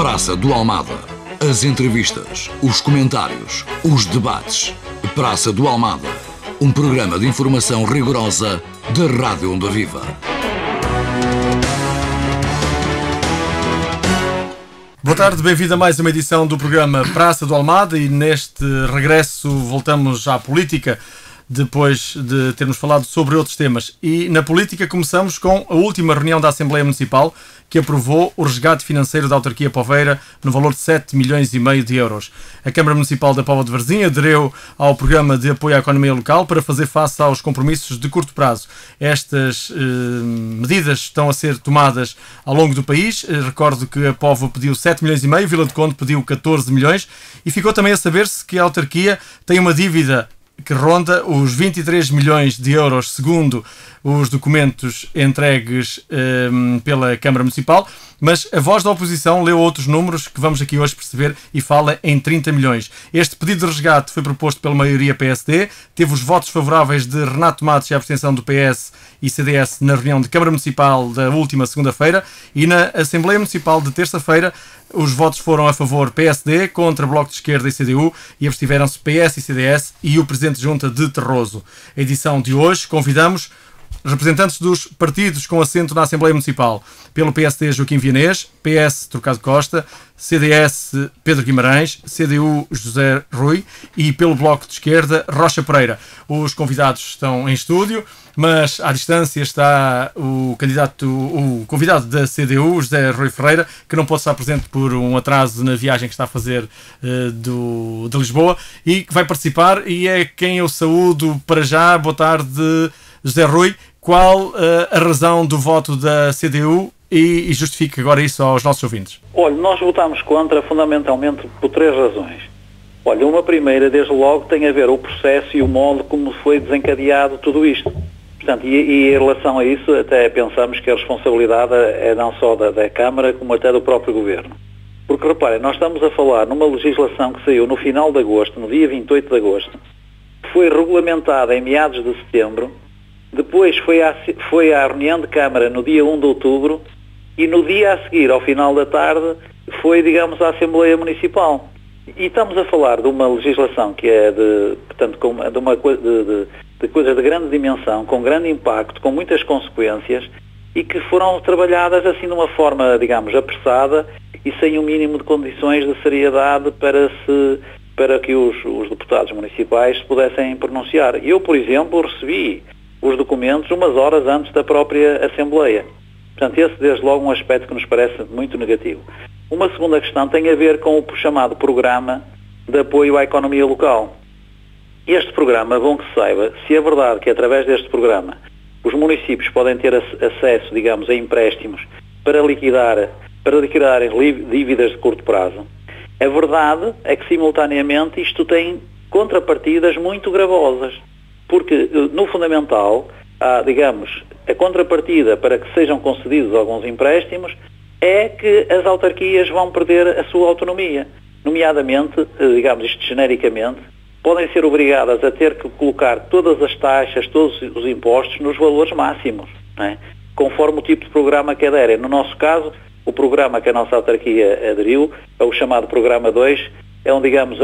Praça do Almada. As entrevistas, os comentários, os debates. Praça do Almada. Um programa de informação rigorosa da Rádio Onda Viva. Boa tarde, bem-vindo a mais uma edição do programa Praça do Almada e neste regresso voltamos à política depois de termos falado sobre outros temas. E na política começamos com a última reunião da Assembleia Municipal que aprovou o resgate financeiro da autarquia Poveira no valor de 7,5 milhões de euros. A Câmara Municipal da Póvoa de Varzim aderiu ao programa de apoio à economia local para fazer face aos compromissos de curto prazo. Estas medidas estão a ser tomadas ao longo do país. Recordo que a Póvoa pediu 7,5 milhões, Vila de Conde pediu 14 milhões e ficou também a saber-se que a autarquia tem uma dívida que ronda os 23 milhões de euros, segundo os documentos entregues pela Câmara Municipal, mas a voz da oposição leu outros números que vamos aqui hoje perceber e fala em 30 milhões. Este pedido de resgate foi proposto pela maioria PSD, teve os votos favoráveis de Renato Matos e a abstenção do PS e CDS na reunião de Câmara Municipal da última segunda-feira e na Assembleia Municipal de terça-feira os votos foram a favor PSD, contra Bloco de Esquerda e CDU e abstiveram-se PS e CDS e o Presidente de Junta de Terroso. A edição de hoje convidamos representantes dos partidos com assento na Assembleia Municipal. Pelo PSD, Joaquim Vianês, PS, Trocado Costa, CDS, Pedro Guimarães, CDU, José Rui e pelo Bloco de Esquerda, Rocha Pereira. Os convidados estão em estúdio, mas à distância está o convidado da CDU, José Rui Ferreira, que não pode estar presente por um atraso na viagem que está a fazer de Lisboa e que vai participar e é quem eu saúdo para já. Boa tarde, José Rui. Qual a razão do voto da CDU e justifique agora isso aos nossos ouvintes? Olha, nós votámos contra fundamentalmente por 3 razões. Olha, uma primeira, desde logo, tem a ver o processo e o modo como foi desencadeado tudo isto. Portanto, e em relação a isso, até pensamos que a responsabilidade é não só da Câmara, como até do próprio Governo. Porque, reparem, nós estamos a falar numa legislação que saiu no final de agosto, no dia 28 de agosto, foi regulamentada em meados de setembro. Depois foi à reunião de Câmara no dia 1 de outubro e no dia a seguir, ao final da tarde, foi, digamos, à Assembleia Municipal. E estamos a falar de uma legislação que é de coisas de grande dimensão, com grande impacto, com muitas consequências e que foram trabalhadas assim de uma forma, digamos, apressada e sem um mínimo de condições de seriedade para que os deputados municipais se pudessem pronunciar. Eu, por exemplo, recebi os documentos umas horas antes da própria Assembleia. Portanto, esse desde logo um aspecto que nos parece muito negativo. Uma segunda questão tem a ver com o chamado Programa de Apoio à Economia Local. Este programa, bom que se saiba, se é verdade que através deste programa os municípios podem ter acesso, digamos, a empréstimos para liquidarem dívidas de curto prazo, a verdade é que simultaneamente isto tem contrapartidas muito gravosas. Porque, no fundamental, digamos, a contrapartida para que sejam concedidos alguns empréstimos é que as autarquias vão perder a sua autonomia. Nomeadamente, digamos isto genericamente, podem ser obrigadas a ter que colocar todas as taxas, todos os impostos nos valores máximos, não é? Conforme o tipo de programa que aderem. No nosso caso, o programa que a nossa autarquia aderiu, é o chamado Programa 2, é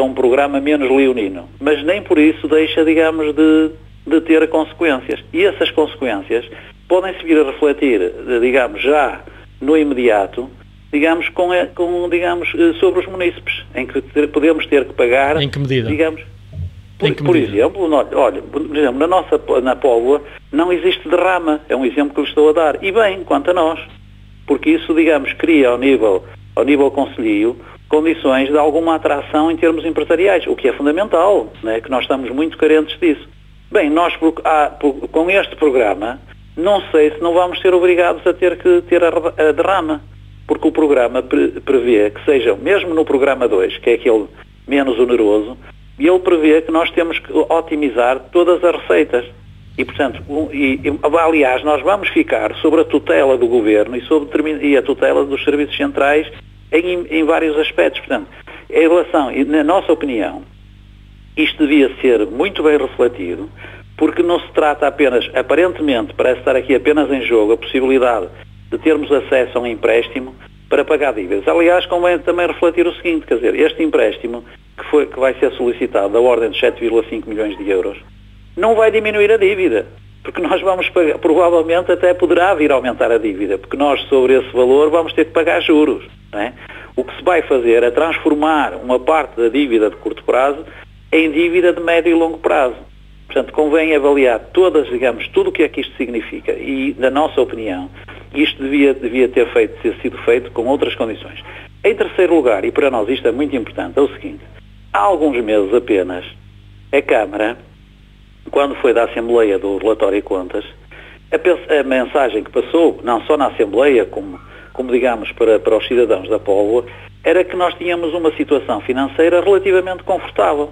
um programa menos leonino, mas nem por isso deixa, digamos, de ter consequências. E essas consequências podem-se vir a refletir, digamos, já no imediato, digamos, sobre os munícipes, em que podemos ter que pagar. Em que medida? Digamos, por exemplo, na Póvoa não existe derrama, é um exemplo que lhe estou a dar. E bem, quanto a nós, porque isso, digamos, cria ao nível concelhio condições de alguma atração em termos empresariais, o que é fundamental, né? Que nós estamos muito carentes disso. Bem, nós com este programa, não sei se não vamos ser obrigados a ter que ter a derrama, porque o programa prevê que seja, mesmo no Programa 2, que é aquele menos oneroso, ele prevê que nós temos que otimizar todas as receitas. E, portanto, aliás, nós vamos ficar sob a tutela do Governo e a tutela dos serviços centrais em vários aspectos. Portanto, em relação, na nossa opinião, isto devia ser muito bem refletido, porque não se trata apenas, aparentemente, parece estar aqui apenas em jogo a possibilidade de termos acesso a um empréstimo, para pagar dívidas. Aliás, convém também refletir o seguinte, quer dizer, este empréstimo que vai ser solicitado da ordem de 7,5 milhões de euros não vai diminuir a dívida, porque nós vamos pagar, provavelmente até poderá vir a aumentar a dívida, porque nós sobre esse valor vamos ter que pagar juros, não é? O que se vai fazer é transformar uma parte da dívida de curto prazo em dívida de médio e longo prazo. Portanto, convém avaliar tudo o que é que isto significa e, na nossa opinião, isto devia ter sido feito com outras condições. Em terceiro lugar, e para nós isto é muito importante, é o seguinte: há alguns meses apenas, a Câmara, quando foi da Assembleia do Relatório e Contas, a mensagem que passou, não só na Assembleia, como digamos, para os cidadãos da Póvoa, era que nós tínhamos uma situação financeira relativamente confortável.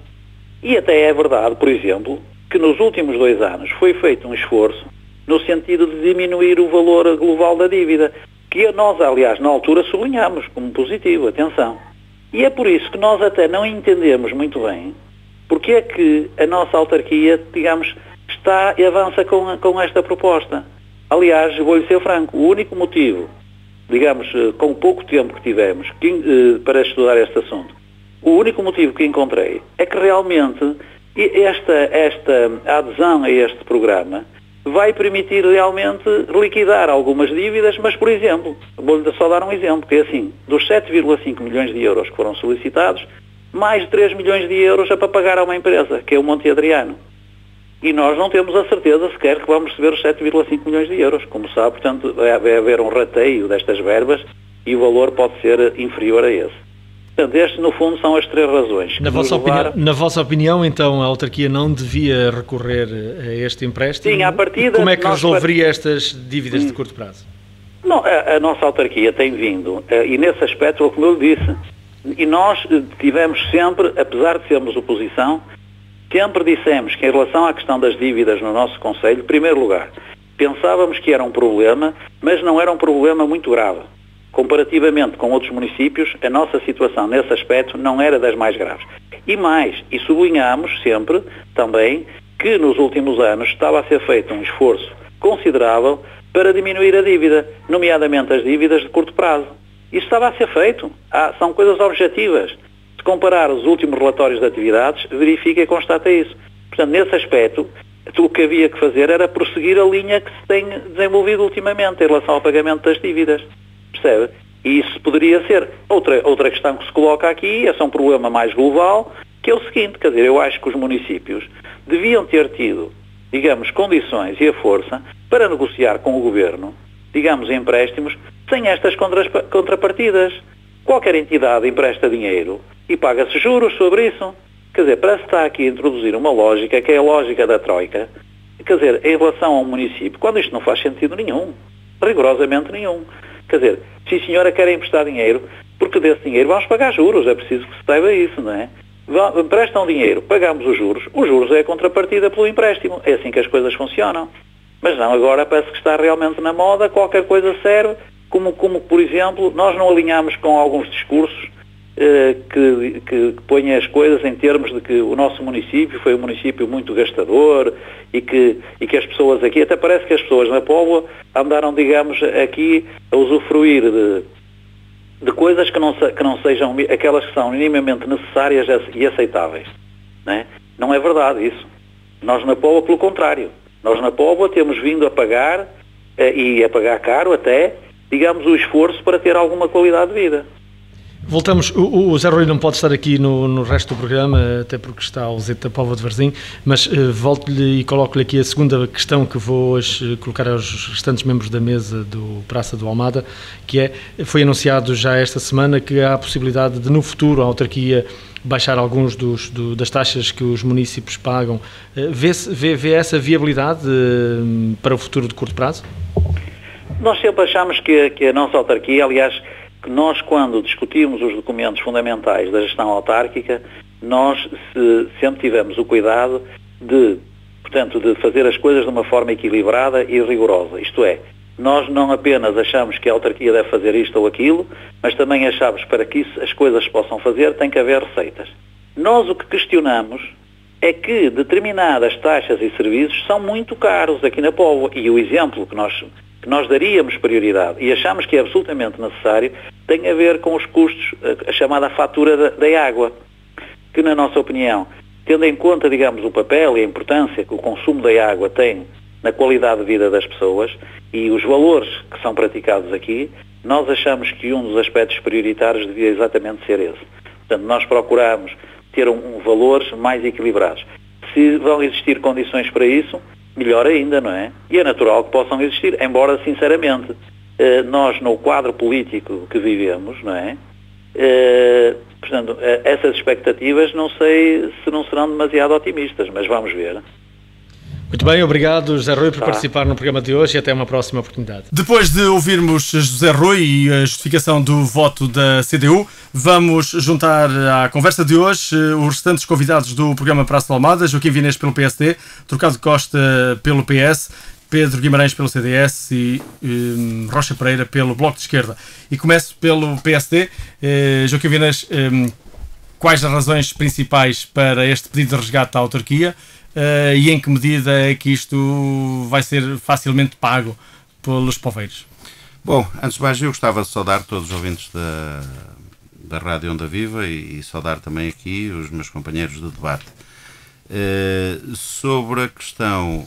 E até é verdade, por exemplo, que nos últimos 2 anos foi feito um esforço no sentido de diminuir o valor global da dívida, que nós, aliás, na altura sublinhamos como positivo, atenção. E é por isso que nós até não entendemos muito bem porque é que a nossa autarquia, digamos, está e avança com esta proposta. Aliás, vou-lhe ser franco, o único motivo, digamos, com o pouco tempo que tivemos para estudar este assunto, o único motivo que encontrei é que realmente esta adesão a este programa vai permitir realmente liquidar algumas dívidas, mas, por exemplo, vou-lhe só dar um exemplo, que é assim, dos 7,5 milhões de euros que foram solicitados, mais de 3 milhões de euros é para pagar a uma empresa, que é o Monte Adriano. E nós não temos a certeza sequer que vamos receber os 7,5 milhões de euros. Como sabe, portanto, vai haver um rateio destas verbas e o valor pode ser inferior a esse. Portanto, estes, no fundo, são as 3 razões. Na vossa opinião, então, a autarquia não devia recorrer a este empréstimo? Sim, à partida... Como é que resolveria estas dívidas de curto prazo? Não, a nossa autarquia tem vindo, e nesse aspecto, como eu disse, e nós tivemos sempre, apesar de sermos oposição, sempre dissemos que em relação à questão das dívidas no nosso concelho, em primeiro lugar, pensávamos que era um problema, mas não era um problema muito grave. Comparativamente com outros municípios, a nossa situação nesse aspecto não era das mais graves. E mais, e sublinhámos sempre também que nos últimos anos estava a ser feito um esforço considerável para diminuir a dívida, nomeadamente as dívidas de curto prazo. Isso estava a ser feito. São coisas objetivas. Se comparar os últimos relatórios de atividades, verifica e constata isso. Portanto, nesse aspecto, o que havia que fazer era prosseguir a linha que se tem desenvolvido ultimamente em relação ao pagamento das dívidas. Percebe? E isso poderia ser. Outra questão que se coloca aqui, esse é um problema mais global, que é o seguinte, quer dizer, eu acho que os municípios deviam ter tido, digamos, condições e a força para negociar com o Governo, digamos, empréstimos, sem estas contrapartidas. Qualquer entidade empresta dinheiro e paga-se juros sobre isso. Quer dizer, para se estar aqui a introduzir uma lógica, que é a lógica da Troika, quer dizer, em relação ao município, quando isto não faz sentido nenhum, rigorosamente nenhum. Quer dizer, se a senhora quer emprestar dinheiro, porque desse dinheiro vamos pagar juros, é preciso que se saiba isso, não é? Emprestam dinheiro, pagamos os juros é a contrapartida pelo empréstimo, é assim que as coisas funcionam. Mas não, agora parece que está realmente na moda, qualquer coisa serve, como por exemplo, nós não alinhamos com alguns discursos que põem as coisas em termos de que o nosso município foi um município muito gastador e que as pessoas aqui, até parece que as pessoas na Póvoa andaram, digamos, aqui a usufruir de coisas que não sejam aquelas que são minimamente necessárias e aceitáveis. Não é verdade isso. Nós na Póvoa, pelo contrário, nós na Póvoa temos vindo a pagar, e a pagar caro até, digamos, o esforço para ter alguma qualidade de vida. Voltamos, o Zé Rui não pode estar aqui no resto do programa, até porque está ausente da Póvoa de Varzim, mas volto-lhe e coloco-lhe aqui a segunda questão que vou hoje colocar aos restantes membros da mesa do Praça do Almada, que foi anunciado já esta semana que há a possibilidade de, no futuro, a autarquia baixar alguns das taxas que os municípios pagam. Vê essa viabilidade para o futuro de curto prazo? Nós sempre achamos que a nossa autarquia, aliás, que nós, quando discutimos os documentos fundamentais da gestão autárquica, nós sempre tivemos o cuidado de fazer as coisas de uma forma equilibrada e rigorosa. Isto é, nós não apenas achamos que a autarquia deve fazer isto ou aquilo, mas também achamos que para que as coisas se possam fazer tem que haver receitas. Nós o que questionamos é que determinadas taxas e serviços são muito caros aqui na Póvoa. E o exemplo que nós que nós daríamos prioridade e achamos que é absolutamente necessário, tem a ver com os custos, a chamada fatura da água, que na nossa opinião, tendo em conta, digamos, o papel e a importância que o consumo da água tem na qualidade de vida das pessoas e os valores que são praticados aqui, nós achamos que um dos aspectos prioritários devia exatamente ser esse. Portanto, nós procuramos ter valores mais equilibrados. Se vão existir condições para isso, melhor ainda, não é? E é natural que possam existir, embora, sinceramente, nós, no quadro político que vivemos, não é? Portanto, essas expectativas não sei se não serão demasiado otimistas, mas vamos ver. Muito bem, obrigado José Rui por participar no programa de hoje e até uma próxima oportunidade. Depois de ouvirmos José Rui e a justificação do voto da CDU, vamos juntar à conversa de hoje os restantes convidados do programa Praça do Almada: Joaquim Vinês pelo PSD, Trocado Costa pelo PS, Pedro Guimarães pelo CDS e Rocha Pereira pelo Bloco de Esquerda. E começo pelo PSD. Joaquim Vinês, quais as razões principais para este pedido de resgate à autarquia? E em que medida é que isto vai ser facilmente pago pelos poveiros? Bom, antes de mais eu gostava de saudar todos os ouvintes da Rádio Onda Viva e saudar também aqui os meus companheiros de debate. Sobre a questão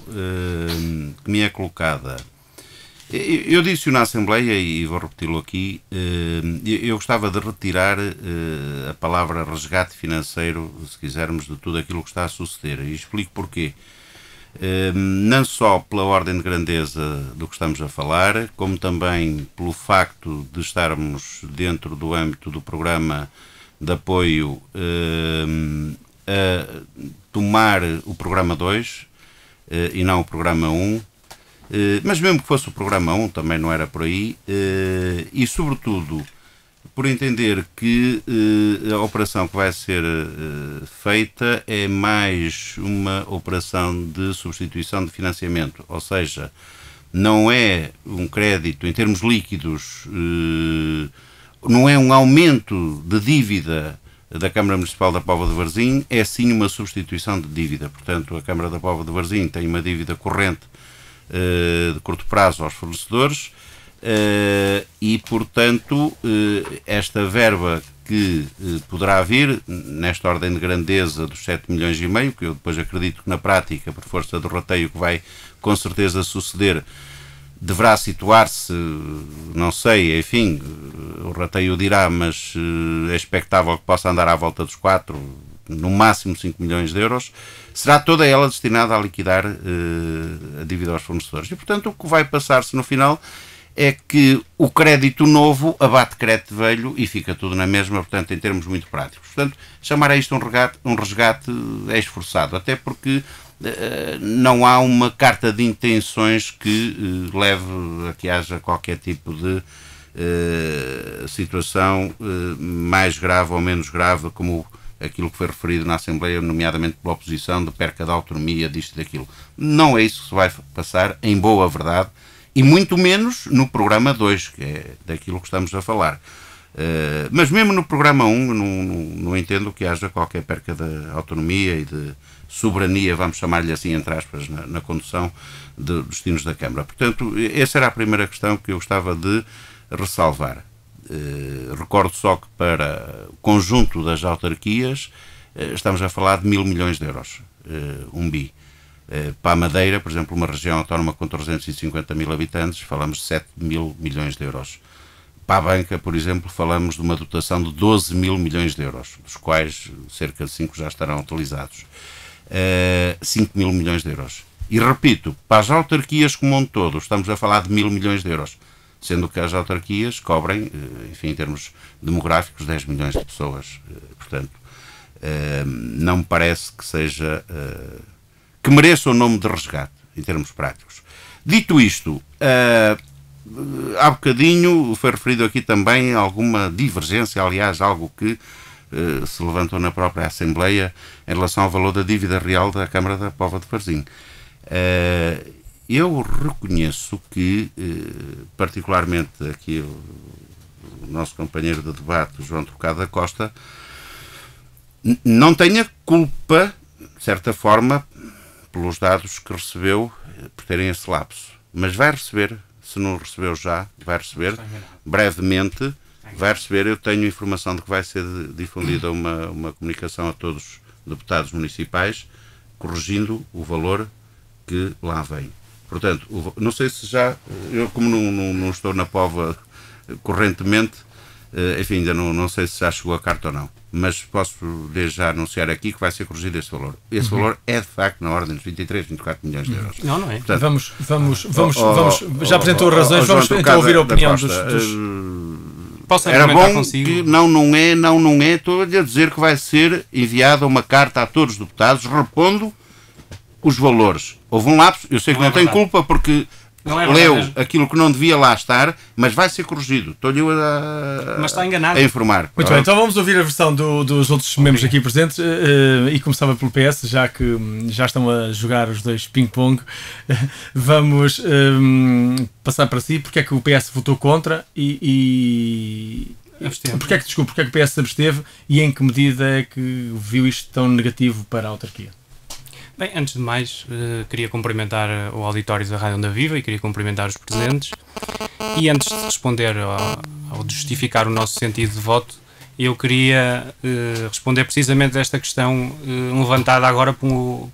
que me é colocada, eu disse-o na Assembleia e vou repeti-lo aqui, eu gostava de retirar a palavra resgate financeiro, se quisermos, de tudo aquilo que está a suceder, e explico porquê. Não só pela ordem de grandeza do que estamos a falar, como também pelo facto de estarmos dentro do âmbito do programa de apoio a tomar o programa 2 e não o programa 1. Mas mesmo que fosse o programa 1, também não era por aí, e sobretudo por entender que a operação que vai ser feita é mais uma operação de substituição de financiamento, ou seja, não é um crédito em termos líquidos, não é um aumento de dívida da Câmara Municipal da Póvoa de Varzim, é sim uma substituição de dívida. Portanto, a Câmara da Póvoa de Varzim tem uma dívida corrente de curto prazo aos fornecedores e, portanto, esta verba que poderá vir, nesta ordem de grandeza dos 7,5 milhões, que eu depois acredito que na prática, por força do rateio que vai com certeza suceder, deverá situar-se, não sei, enfim, o rateio dirá, mas é expectável que possa andar à volta dos 4, no máximo 5 milhões de euros, será toda ela destinada a liquidar a dívida aos fornecedores. E, portanto, o que vai passar-se no final é que o crédito novo abate crédito velho e fica tudo na mesma, portanto, em termos muito práticos. Portanto, chamar a isto um resgate é esforçado, até porque não há uma carta de intenções que leve a que haja qualquer tipo de situação mais grave ou menos grave, como aquilo que foi referido na Assembleia, nomeadamente pela oposição, de perca da autonomia, disto e daquilo. Não é isso que se vai passar, em boa verdade, e muito menos no programa 2, que é daquilo que estamos a falar. Mas mesmo no programa 1, não entendo que haja qualquer perca de autonomia e de soberania, vamos chamar-lhe assim, entre aspas, na condução dos destinos da Câmara. Portanto, essa era a primeira questão que eu gostava de ressalvar. Recordo só que para o conjunto das autarquias estamos a falar de 1.000 milhões de euros, um bi. Para a Madeira, por exemplo, uma região autónoma com 350 mil habitantes, falamos de 7.000 milhões de euros. Para a banca, por exemplo, falamos de uma dotação de 12.000 milhões de euros, dos quais cerca de 5 já estarão utilizados. 5.000 milhões de euros. E repito, para as autarquias como um todo, estamos a falar de 1.000 milhões de euros, sendo que as autarquias cobrem, enfim, em termos demográficos, 10 milhões de pessoas. Portanto, não me parece que seja... que mereça o nome de resgate, em termos práticos. Dito isto, há bocadinho foi referido aqui também alguma divergência, aliás, algo que se levantou na própria Assembleia em relação ao valor da dívida real da Câmara da Póvoa de Varzim. Eu reconheço que, particularmente aqui o nosso companheiro de debate, João Trocado da Costa, não tenha culpa, de certa forma, pelos dados que recebeu por terem esse lapso, mas vai receber se não recebeu já, vai receber, brevemente vai receber. Eu tenho informação de que vai ser difundida uma comunicação a todos os deputados municipais, corrigindo o valor que lá vem. Portanto, não sei se já, eu como não estou na Póvoa correntemente, enfim, ainda não sei se já chegou a carta ou não, mas posso desde já anunciar aqui que vai ser corrigido esse valor. Esse valor é de facto na ordem dos 23, 24 milhões de euros. Não é? Portanto, vamos, já apresentou as razões, vamos então ouvir a opinião dos... Posso era bom consigo? Que não é, estou a dizer que vai ser enviada uma carta a todos os deputados repondo os valores. Houve um lapso, eu sei que não tem culpa porque leu aquilo que não devia lá estar, mas vai ser corrigido. Estou-lhe mas está enganado. A informar. Muito bem, então vamos ouvir a versão dos outros membros aqui presentes e começava pelo PS, já que já estão a jogar os dois ping-pong. Vamos passar para si, porque é que o PS votou contra porque é que o PS se absteve e em que medida é que viu isto tão negativo para a autarquia? Bem, antes de mais, queria cumprimentar o auditório da Rádio Onda Viva e queria cumprimentar os presentes. E antes de responder ou de justificar o nosso sentido de voto, eu queria responder precisamente a esta questão levantada agora por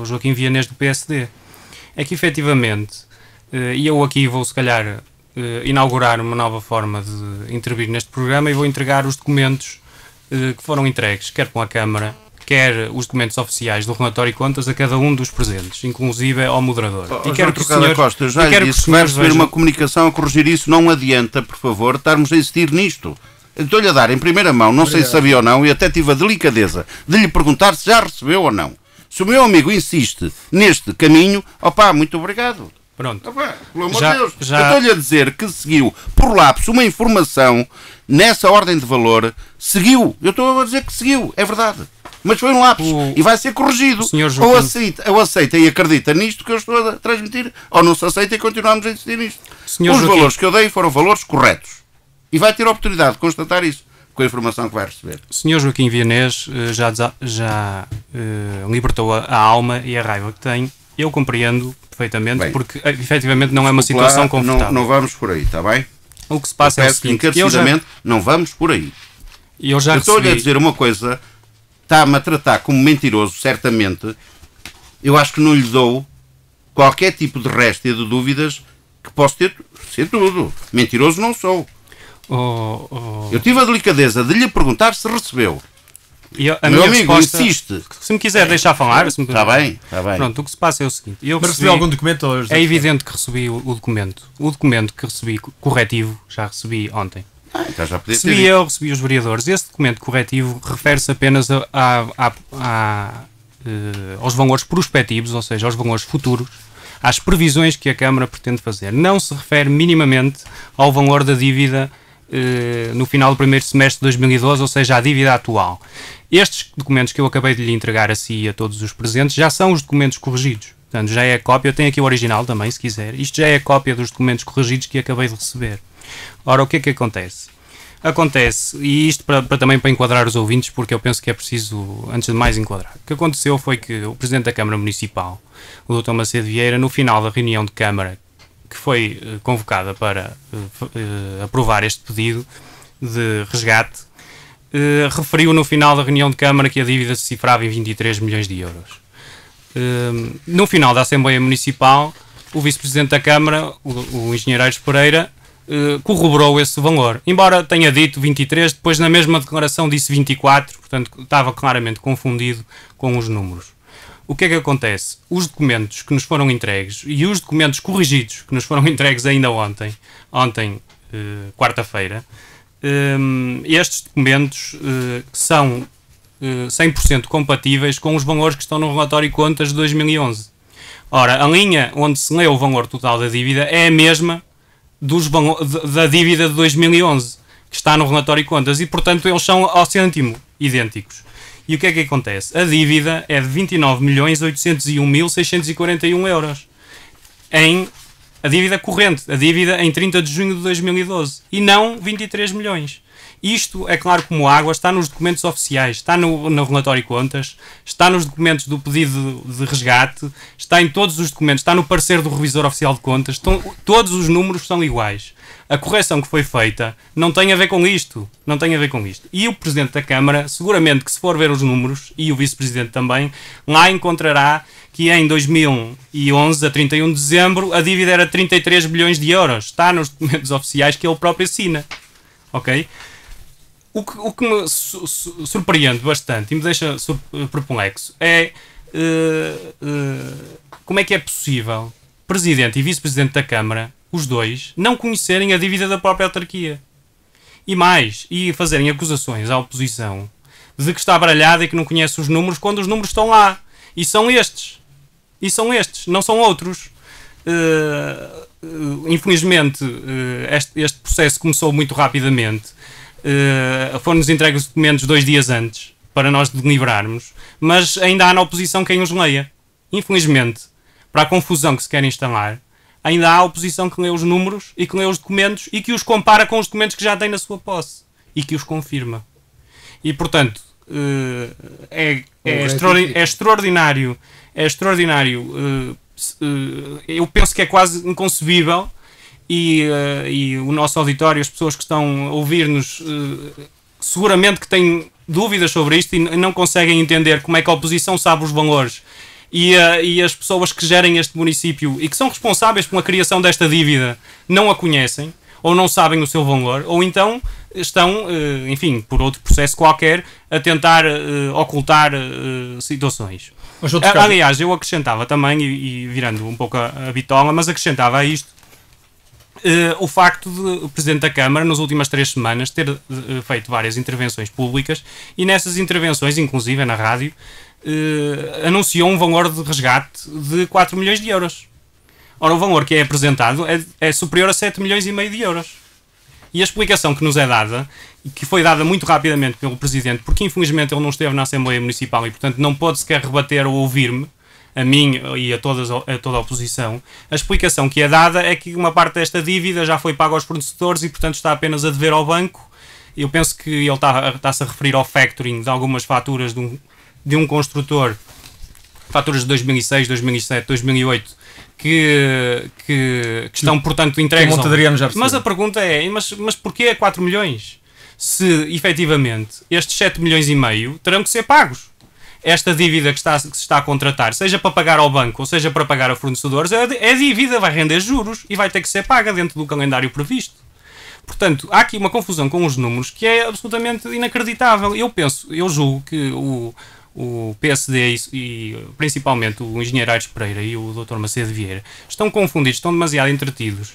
Joaquim Vianês do PSD. É que, efetivamente, e eu aqui vou, se calhar, inaugurar uma nova forma de intervir neste programa e vou entregar os documentos que foram entregues, quer com a Câmara, quer os documentos oficiais do relatório de contas a cada um dos presentes, inclusive ao moderador. E quero que o senhor Costa, eu já lhe disse que vai receber uma comunicação a corrigir isso. Não adianta, por favor, estarmos a insistir nisto. Estou-lhe a dar em primeira mão, não sei se sabia ou não, e até tive a delicadeza de lhe perguntar se já recebeu ou não. Se o meu amigo insiste neste caminho, muito obrigado. Pronto. Pelo amor de Deus. Eu estou-lhe a dizer que seguiu, por lapso, uma informação nessa ordem de valor. Seguiu. Eu estou a dizer que seguiu. É verdade. Mas foi um lapso e vai ser corrigido. Ou aceita e acredita nisto que eu estou a transmitir, ou não se aceita e continuamos a insistir nisto. Os valores que eu dei foram valores corretos. E vai ter a oportunidade de constatar isso com a informação que vai receber. O Sr. Joaquim Vianês já libertou a alma e a raiva que tem. Eu compreendo perfeitamente, bem, porque efetivamente não é uma situação confortável. Não vamos por aí, está bem? O que se passa é o seguinte... não vamos por aí. Eu estou-lhe a dizer uma coisa... Está-me a tratar como mentiroso, certamente. Eu acho que não lhe dou qualquer tipo de réstia de dúvidas que posso ser tudo. Mentiroso não sou. Eu tive a delicadeza de lhe perguntar se recebeu. A meu amigo resposta, insiste. Se me quiser deixar falar... Está bem. Pronto, o que se passa é o seguinte. Mas recebi algum documento? É evidente que recebi o documento. O documento que recebi corretivo, já recebi ontem. Então já recebi os vereadores. Esse documento corretivo refere-se apenas aos valores prospectivos, ou seja, aos valores futuros, às previsões que a Câmara pretende fazer. Não se refere minimamente ao valor da dívida no final do primeiro semestre de 2012, ou seja, à dívida atual. Estes documentos que eu acabei de lhe entregar a si e a todos os presentes já são os documentos corrigidos. Portanto, já é a cópia. Eu tenho aqui o original também, se quiser. Isto já é a cópia dos documentos corrigidos que acabei de receber. Ora, o que é que acontece? Acontece, e isto também para enquadrar os ouvintes, porque eu penso que é preciso, antes de mais, enquadrar. O que aconteceu foi que o Presidente da Câmara Municipal, o Dr. Macedo Vieira, no final da reunião de Câmara, que foi convocada para aprovar este pedido de resgate, referiu no final da reunião de Câmara que a dívida se cifrava em 23 milhões de euros. No final da Assembleia Municipal, o Vice-Presidente da Câmara, o Engenheiro Aires Pereira, corroborou esse valor. Embora tenha dito 23, depois na mesma declaração disse 24, portanto estava claramente confundido com os números. O que é que acontece? Os documentos que nos foram entregues e os documentos corrigidos que nos foram entregues ainda ontem, quarta-feira, estes documentos são 100% compatíveis com os valores que estão no relatório de contas de 2011. Ora, a linha onde se lê o valor total da dívida é a mesma da dívida de 2011, que está no relatório de contas, e portanto eles são ao cêntimo idênticos. E o que é que acontece? A dívida é de 29.801.641 euros. A dívida corrente, a dívida em 30 de junho de 2012, e não 23 milhões. Isto é claro como água, está nos documentos oficiais, está no relatório de contas, está nos documentos do pedido de resgate, está em todos os documentos, está no parecer do revisor oficial de contas, todos os números são iguais. A correção que foi feita não tem a ver com isto. Não tem a ver com isto. E o Presidente da Câmara, seguramente que se for ver os números, e o Vice-Presidente também, lá encontrará que em 2011, a 31 de dezembro, a dívida era 33 bilhões de euros. Está nos documentos oficiais que ele próprio assina. Ok? O que me surpreende bastante e me deixa perplexo é como é que é possível Presidente e Vice-Presidente da Câmara, os dois, não conhecerem a dívida da própria autarquia. E fazerem acusações à oposição de que está baralhada e que não conhece os números, quando os números estão lá. E são estes, não são outros. Infelizmente, este processo começou muito rapidamente. Foram-nos entregues os documentos 2 dias antes, para nós deliberarmos, mas ainda há na oposição quem os leia. Infelizmente, para a confusão que se quer instalar, ainda há a oposição que lê os números e que lê os documentos e que os compara com os documentos que já tem na sua posse e que os confirma. E, portanto, é extraordinário. Eu penso que é quase inconcebível e o nosso auditório, as pessoas que estão a ouvir-nos, seguramente que têm dúvidas sobre isto e não conseguem entender como é que a oposição sabe os valores e as pessoas que gerem este município e que são responsáveis pela criação desta dívida não a conhecem ou não sabem o seu valor, ou então estão, enfim, por outro processo qualquer, a tentar ocultar situações. Aliás, eu acrescentava também, e virando um pouco a bitola, mas acrescentava a isto o facto de o Presidente da Câmara, nas últimas 3 semanas, ter feito várias intervenções públicas e nessas intervenções, inclusive na rádio, anunciou um valor de resgate de 4 milhões de euros. Ora, o valor que é apresentado é superior a 7 milhões e meio de euros. E a explicação que nos é dada, e que foi dada muito rapidamente pelo Presidente, porque infelizmente ele não esteve na Assembleia Municipal e, portanto, não pode sequer rebater ou ouvir-me, a mim e a toda a oposição, a explicação que é dada é que uma parte desta dívida já foi paga aos fornecedores e, portanto, está apenas a dever ao banco. Eu penso que ele está-se a referir ao factoring de algumas faturas de um construtor, faturas de 2006, 2007, 2008, que estão, portanto, entregues. Mas a pergunta é, mas porquê 4 milhões? Se, efetivamente, estes 7 milhões e meio terão que ser pagos. Esta dívida que se está a contratar, seja para pagar ao banco ou seja para pagar a fornecedores, é dívida, vai render juros e vai ter que ser paga dentro do calendário previsto. Portanto, há aqui uma confusão com os números que é absolutamente inacreditável. Eu julgo que o PSD e principalmente o engenheiro Aires Pereira e o Dr. Macedo Vieira estão confundidos, estão demasiado entretidos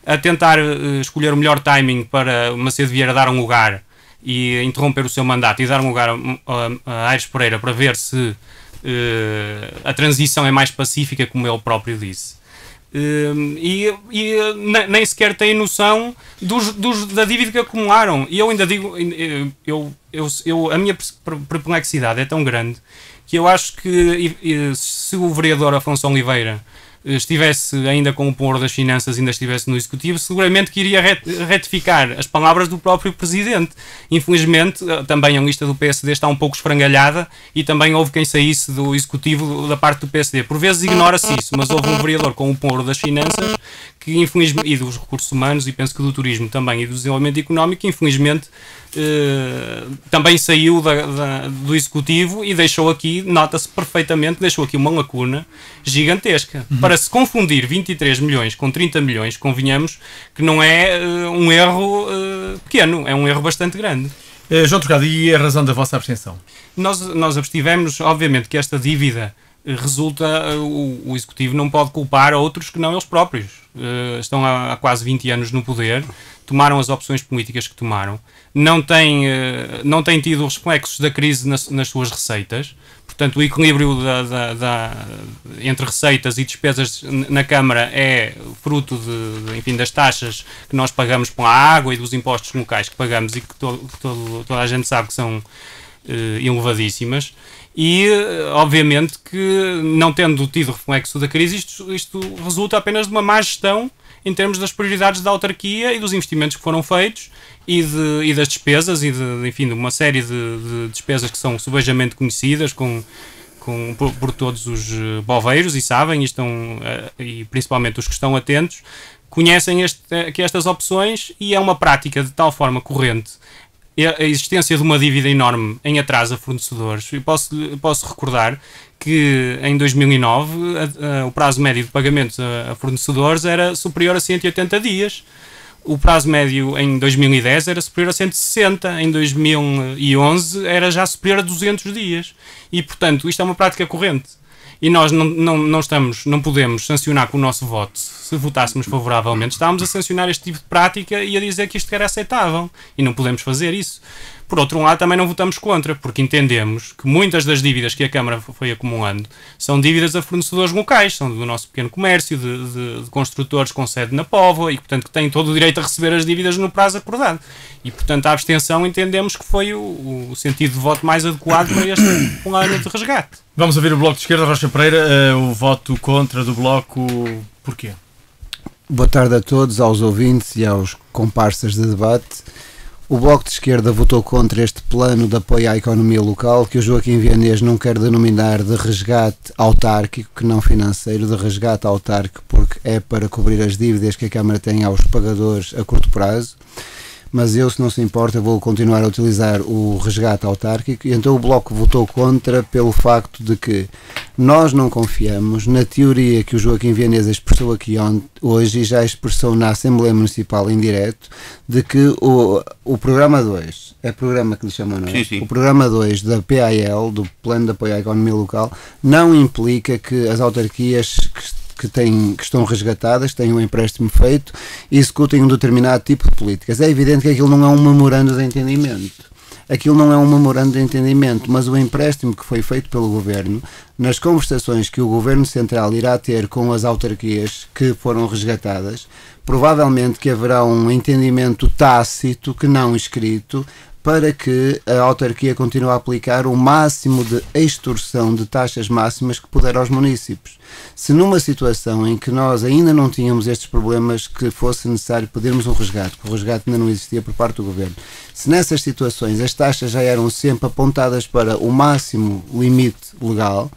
a tentar escolher o melhor timing para Macedo Vieira dar um lugar e interromper o seu mandato e dar um lugar a Aires Pereira para ver se a transição é mais pacífica, como ele próprio disse. Nem sequer têm noção da dívida que acumularam. E eu ainda digo, a minha perplexidade é tão grande que eu acho que se o vereador Afonso Oliveira estivesse ainda com o poder das finanças, ainda estivesse no Executivo, seguramente que iria retificar as palavras do próprio Presidente. Infelizmente, também a lista do PSD está um pouco esfrangalhada e também houve quem saísse do Executivo da parte do PSD. Por vezes ignora-se isso, mas houve um vereador com o poder das finanças que, infelizmente, e dos recursos humanos, e penso que do turismo também, e do desenvolvimento económico, que infelizmente também saiu do Executivo e deixou aqui, nota-se perfeitamente, deixou aqui uma lacuna gigantesca. Para se confundir 23 milhões com 30 milhões, convenhamos que não é um erro pequeno, é um erro bastante grande. João Trocado, e a razão da vossa abstenção? Nós abstivemos, obviamente, que esta dívida resulta, o Executivo não pode culpar outros que não eles próprios. Estão há quase 20 anos no poder, tomaram as opções políticas que tomaram, não têm tido os reflexos da crise nas suas receitas. Portanto, o equilíbrio entre receitas e despesas na Câmara é fruto enfim, das taxas que nós pagamos pela água e dos impostos locais que pagamos e que toda a gente sabe que são elevadíssimas. E, obviamente, que não tendo tido reflexo da crise, isto resulta apenas de uma má gestão em termos das prioridades da autarquia e dos investimentos que foram feitos e das despesas e enfim, de uma série de despesas que são subejamente conhecidas por todos os boveiros e sabem, e principalmente os que estão atentos, conhecem que estas opções, e é uma prática de tal forma corrente a existência de uma dívida enorme em atraso a fornecedores. E posso recordar que em 2009 o prazo médio de pagamentos a fornecedores era superior a 180 dias. O prazo médio em 2010 era superior a 160, em 2011 era já superior a 200 dias. E, portanto, isto é uma prática corrente. E nós não podemos sancionar com o nosso voto. Se votássemos favoravelmente, estávamos a sancionar este tipo de prática e a dizer que isto era aceitável. E não podemos fazer isso. Por outro lado, também não votamos contra, porque entendemos que muitas das dívidas que a Câmara foi acumulando são dívidas a fornecedores locais, são do nosso pequeno comércio, de construtores com sede na Póvoa, e, portanto, que têm todo o direito a receber as dívidas no prazo acordado. E, portanto, a abstenção entendemos que foi o sentido de voto mais adequado para este plano de resgate. Vamos ouvir o Bloco de Esquerda, Rocha Pereira, o voto contra do Bloco, porquê? Boa tarde a todos, aos ouvintes e aos comparsas de debate. O Bloco de Esquerda votou contra este plano de apoio à economia local, que o Joaquim Vianês não quer denominar de resgate autárquico, que não financeiro, de resgate autárquico, porque é para cobrir as dívidas que a Câmara tem aos pagadores a curto prazo. Mas eu, se não se importa, vou continuar a utilizar o resgate autárquico, e então o Bloco votou contra pelo facto de que nós não confiamos na teoria que o Joaquim Vianês expressou aqui hoje e já expressou na Assembleia Municipal em direto, de que o programa 2, é programa que lhe chamam, não é? Sim, sim. O programa 2 da PAL, do Plano de Apoio à Economia Local, não implica que as autarquias que estão resgatadas, têm um empréstimo feito e executem um determinado tipo de políticas. É evidente que aquilo não é um memorando de entendimento. Aquilo não é um memorando de entendimento, mas o empréstimo que foi feito pelo Governo, nas conversações que o Governo Central irá ter com as autarquias que foram resgatadas, provavelmente que haverá um entendimento tácito, que não escrito, para que a autarquia continue a aplicar o máximo de extorsão de taxas máximas que puder aos municípios. Se numa situação em que nós ainda não tínhamos estes problemas, que fosse necessário pedirmos um resgate, porque o resgate ainda não existia por parte do Governo, se nessas situações as taxas já eram sempre apontadas para o máximo limite legal,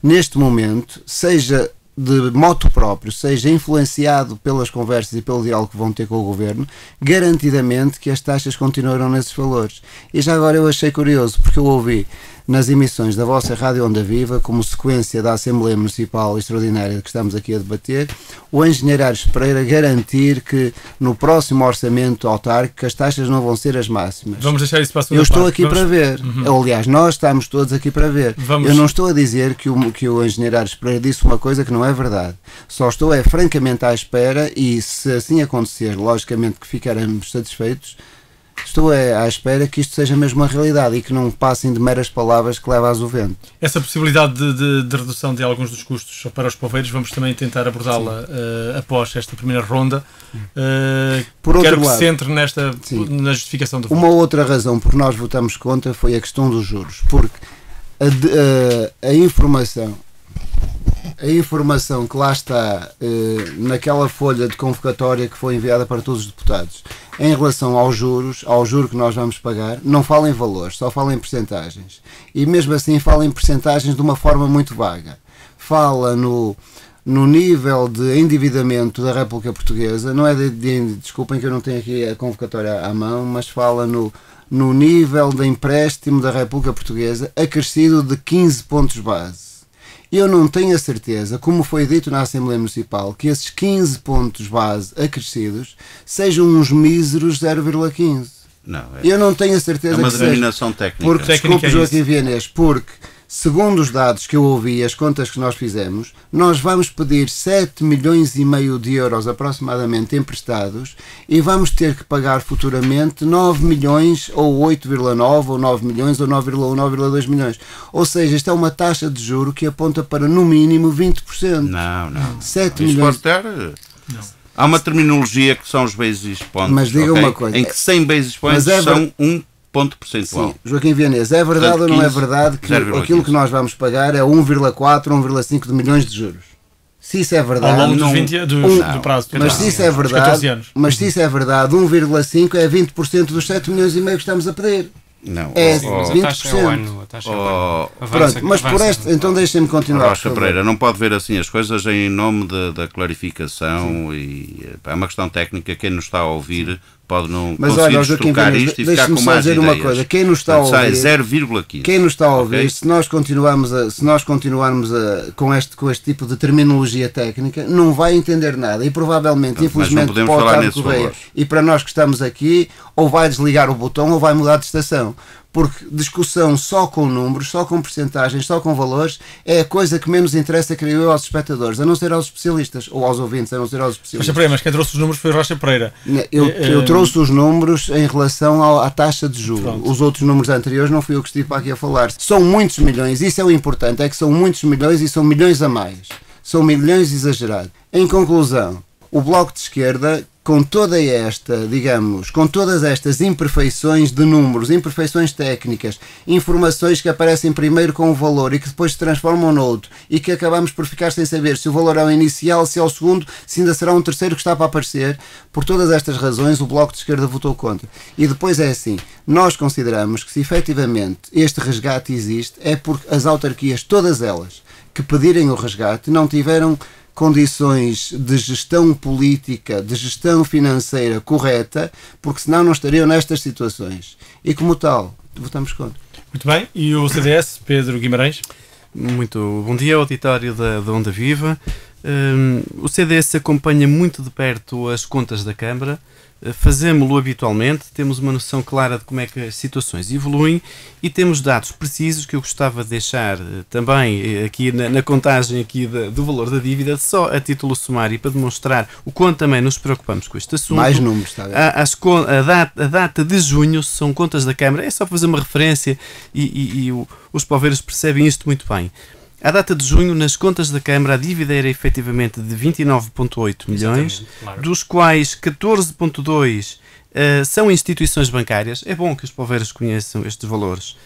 neste momento, seja de moto próprio, seja influenciado pelas conversas e pelo diálogo que vão ter com o Governo, garantidamente que as taxas continuarão nesses valores. E já agora eu achei curioso, porque eu ouvi nas emissões da vossa Rádio Onda Viva, como sequência da Assembleia Municipal Extraordinária que estamos aqui a debater, o engenheiro Aires Pereira garantir que no próximo orçamento autárquico as taxas não vão ser as máximas. Vamos deixar isso para a segunda Eu estou parte. aqui para ver. Aliás, nós estamos todos aqui para ver. Eu não estou a dizer que o engenheiro Aires Pereira disse uma coisa que não é verdade. Só estou francamente à espera, e se assim acontecer, logicamente que ficaremos satisfeitos. Estou à espera que isto seja mesmo uma realidade e que não passem de meras palavras que levam ao vento. Essa possibilidade de redução de alguns dos custos para os poveiros, vamos também tentar abordá-la após esta primeira ronda. Por outro Quero que lado, se entre na justificação do voto. Uma outra razão por nós votamos contra foi a questão dos juros, porque a informação que lá está naquela folha de convocatória que foi enviada para todos os deputados, em relação ao juro que nós vamos pagar, não fala em valores, só fala em percentagens. E mesmo assim fala em percentagens de uma forma muito vaga. Fala no nível de endividamento da República Portuguesa, não é desculpem que eu não tenho aqui a convocatória à mão, mas fala no nível de empréstimo da República Portuguesa acrescido de 15 pontos base. Eu não tenho a certeza, como foi dito na Assembleia Municipal, que esses 15 pontos base acrescidos sejam uns míseros 0,15. Não, eu não tenho a certeza que seja. É uma denominação técnica. Porque, desculpe, Joaquim Vianês, porque, segundo os dados que eu ouvi, as contas que nós fizemos, nós vamos pedir 7,5 milhões de euros aproximadamente emprestados e vamos ter que pagar futuramente 9 milhões ou 8,9 ou 9 milhões ou 9,1, 9,2 milhões. Ou seja, isto é uma taxa de juro que aponta para no mínimo 20%. Não. 7 milhões. Há uma terminologia que são os basis points. Mas diga uma coisa. Em que 100 basis points são um ponto percentual. Sim, Joaquim Vianês, é verdade ou não é verdade que 0,15. aquilo que nós vamos pagar é 1,4 ou 1,5 de milhões de juros? Se isso é verdade, ao longo dos 20 do prazo. mas se isso é verdade, mas se isso é verdade, 1,5 é 20% dos 7 milhões e meio que estamos a pedir. Não, É Mas 20%. a taxa é o ano. A taxa é o ano. Pronto, mas por este, então deixem-me continuar. Rocha Pereira, não pode ver assim as coisas em nome da clarificação. E é uma questão técnica. Quem nos está a ouvir pode não mas conseguir olha, Joaquim estocar Vianês, isto e ficar com deixe-me só mais dizer ideias. uma coisa, quem nos está a Sai ouvir, 0,15. quem nos está a ouvir, Ok? se nós continuarmos com este tipo de terminologia técnica, não vai entender nada e provavelmente, Mas infelizmente, não podemos para o falar Otávio nesses Correia valores. e para nós que estamos aqui, ou vai desligar o botão ou vai mudar de estação. Porque discussão só com números, só com percentagens, só com valores, é a coisa que menos interessa, creio eu, aos espectadores, a não ser aos especialistas, ou aos ouvintes, a não ser aos Rocha especialistas. Pereira, mas quem trouxe os números foi Rocha Pereira. Eu trouxe os números em relação à taxa de juros. Pronto. Os outros números anteriores não fui eu que estive para aqui a falar. São muitos milhões, isso é o importante, é que são muitos milhões e são milhões a mais. São milhões exagerados. Em conclusão, o Bloco de Esquerda, com todas estas imperfeições de números, imperfeições técnicas, informações que aparecem primeiro com o valor e que depois se transformam noutro e que acabamos por ficar sem saber se o valor é o inicial, se é o segundo, se ainda será um terceiro que está para aparecer, por todas estas razões o Bloco de Esquerda votou contra. E depois é assim, nós consideramos que se efetivamente este resgate existe é porque as autarquias, todas elas, que pedirem o resgate, não tiveram condições de gestão política, de gestão financeira correta, porque senão não estariam nestas situações. E como tal, votamos contra. Muito bem. E o CDS, Pedro Guimarães? Muito bom dia, auditório da Onda Viva. O CDS acompanha muito de perto as contas da Câmara. Fazemos-lo habitualmente, temos uma noção clara de como é que as situações evoluem e temos dados precisos que eu gostava de deixar também aqui na contagem aqui do valor da dívida, só a título sumário para demonstrar o quanto também nos preocupamos com este assunto. Mais números, está bem? A data de junho são contas da Câmara, é só fazer uma referência e os poveiros percebem isto muito bem. À data de junho, nas contas da Câmara, a dívida era efetivamente de 29,8 milhões, claro. dos quais 14,2 são instituições bancárias. É bom que os poveiros conheçam estes valores.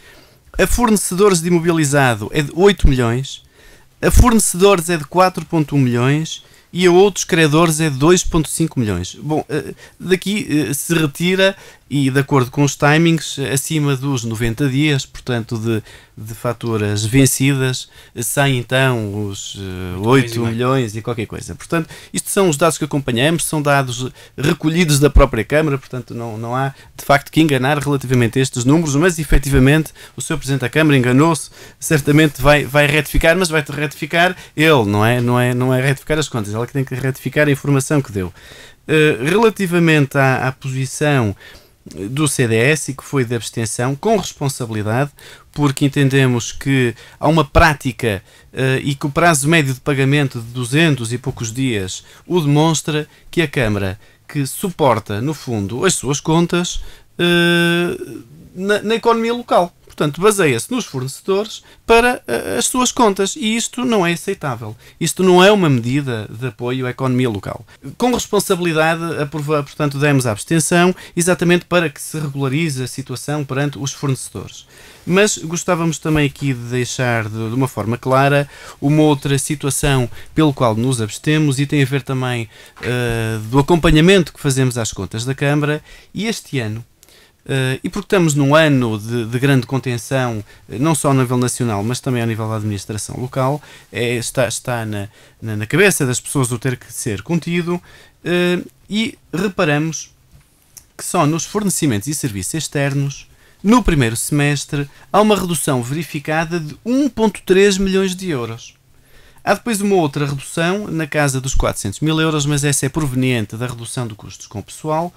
A fornecedores de imobilizado é de 8 milhões, a fornecedores é de 4,1 milhões e a outros credores é de 2,5 milhões. Bom, daqui se retira, e de acordo com os timings, acima dos 90 dias, portanto de faturas vencidas, saem então os 8 milhões e qualquer coisa. Portanto, isto são os dados que acompanhamos, são dados recolhidos da própria Câmara, portanto não há de facto que enganar relativamente a estes números, mas efetivamente o Sr. Presidente da Câmara enganou-se, certamente vai retificar, mas vai retificar ele, não é retificar as contas, ele que tem que retificar a informação que deu. Relativamente à posição do CDS, e que foi de abstenção, com responsabilidade, porque entendemos que há uma prática e que o prazo médio de pagamento de 200 e poucos dias o demonstra, que a Câmara, que suporta, no fundo, as suas contas na economia local. Portanto, baseia-se nos fornecedores para as suas contas e isto não é aceitável. Isto não é uma medida de apoio à economia local. Com responsabilidade, portanto, demos a abstenção exatamente para que se regularize a situação perante os fornecedores. Mas gostávamos também aqui de deixar de uma forma clara uma outra situação pelo qual nos abstemos e tem a ver também do acompanhamento que fazemos às contas da Câmara e este ano. E porque estamos num ano de grande contenção, não só a nível nacional, mas também a nível da administração local, está na cabeça das pessoas o ter que ser contido, e reparamos que só nos fornecimentos e serviços externos, no primeiro semestre, há uma redução verificada de 1,3 milhões de euros. Há depois uma outra redução na casa dos 400 mil euros, mas essa é proveniente da redução de custos com o pessoal.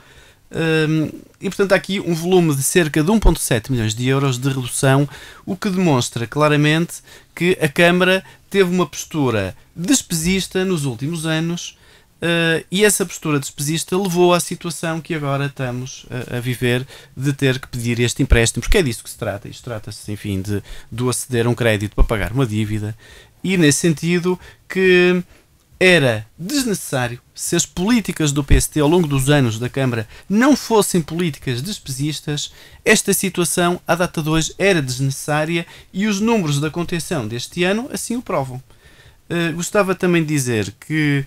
E portanto há aqui um volume de cerca de 1,7 milhões de euros de redução, o que demonstra claramente que a Câmara teve uma postura despesista nos últimos anos, e essa postura despesista levou à situação que agora estamos a viver, de ter que pedir este empréstimo, porque é disso que se trata. Isto trata-se, enfim, de aceder a um crédito para pagar uma dívida, e nesse sentido que era desnecessário, se as políticas do PST ao longo dos anos da Câmara não fossem políticas despesistas, esta situação, à data de hoje, era desnecessária e os números da contenção deste ano assim o provam. Gostava também de dizer que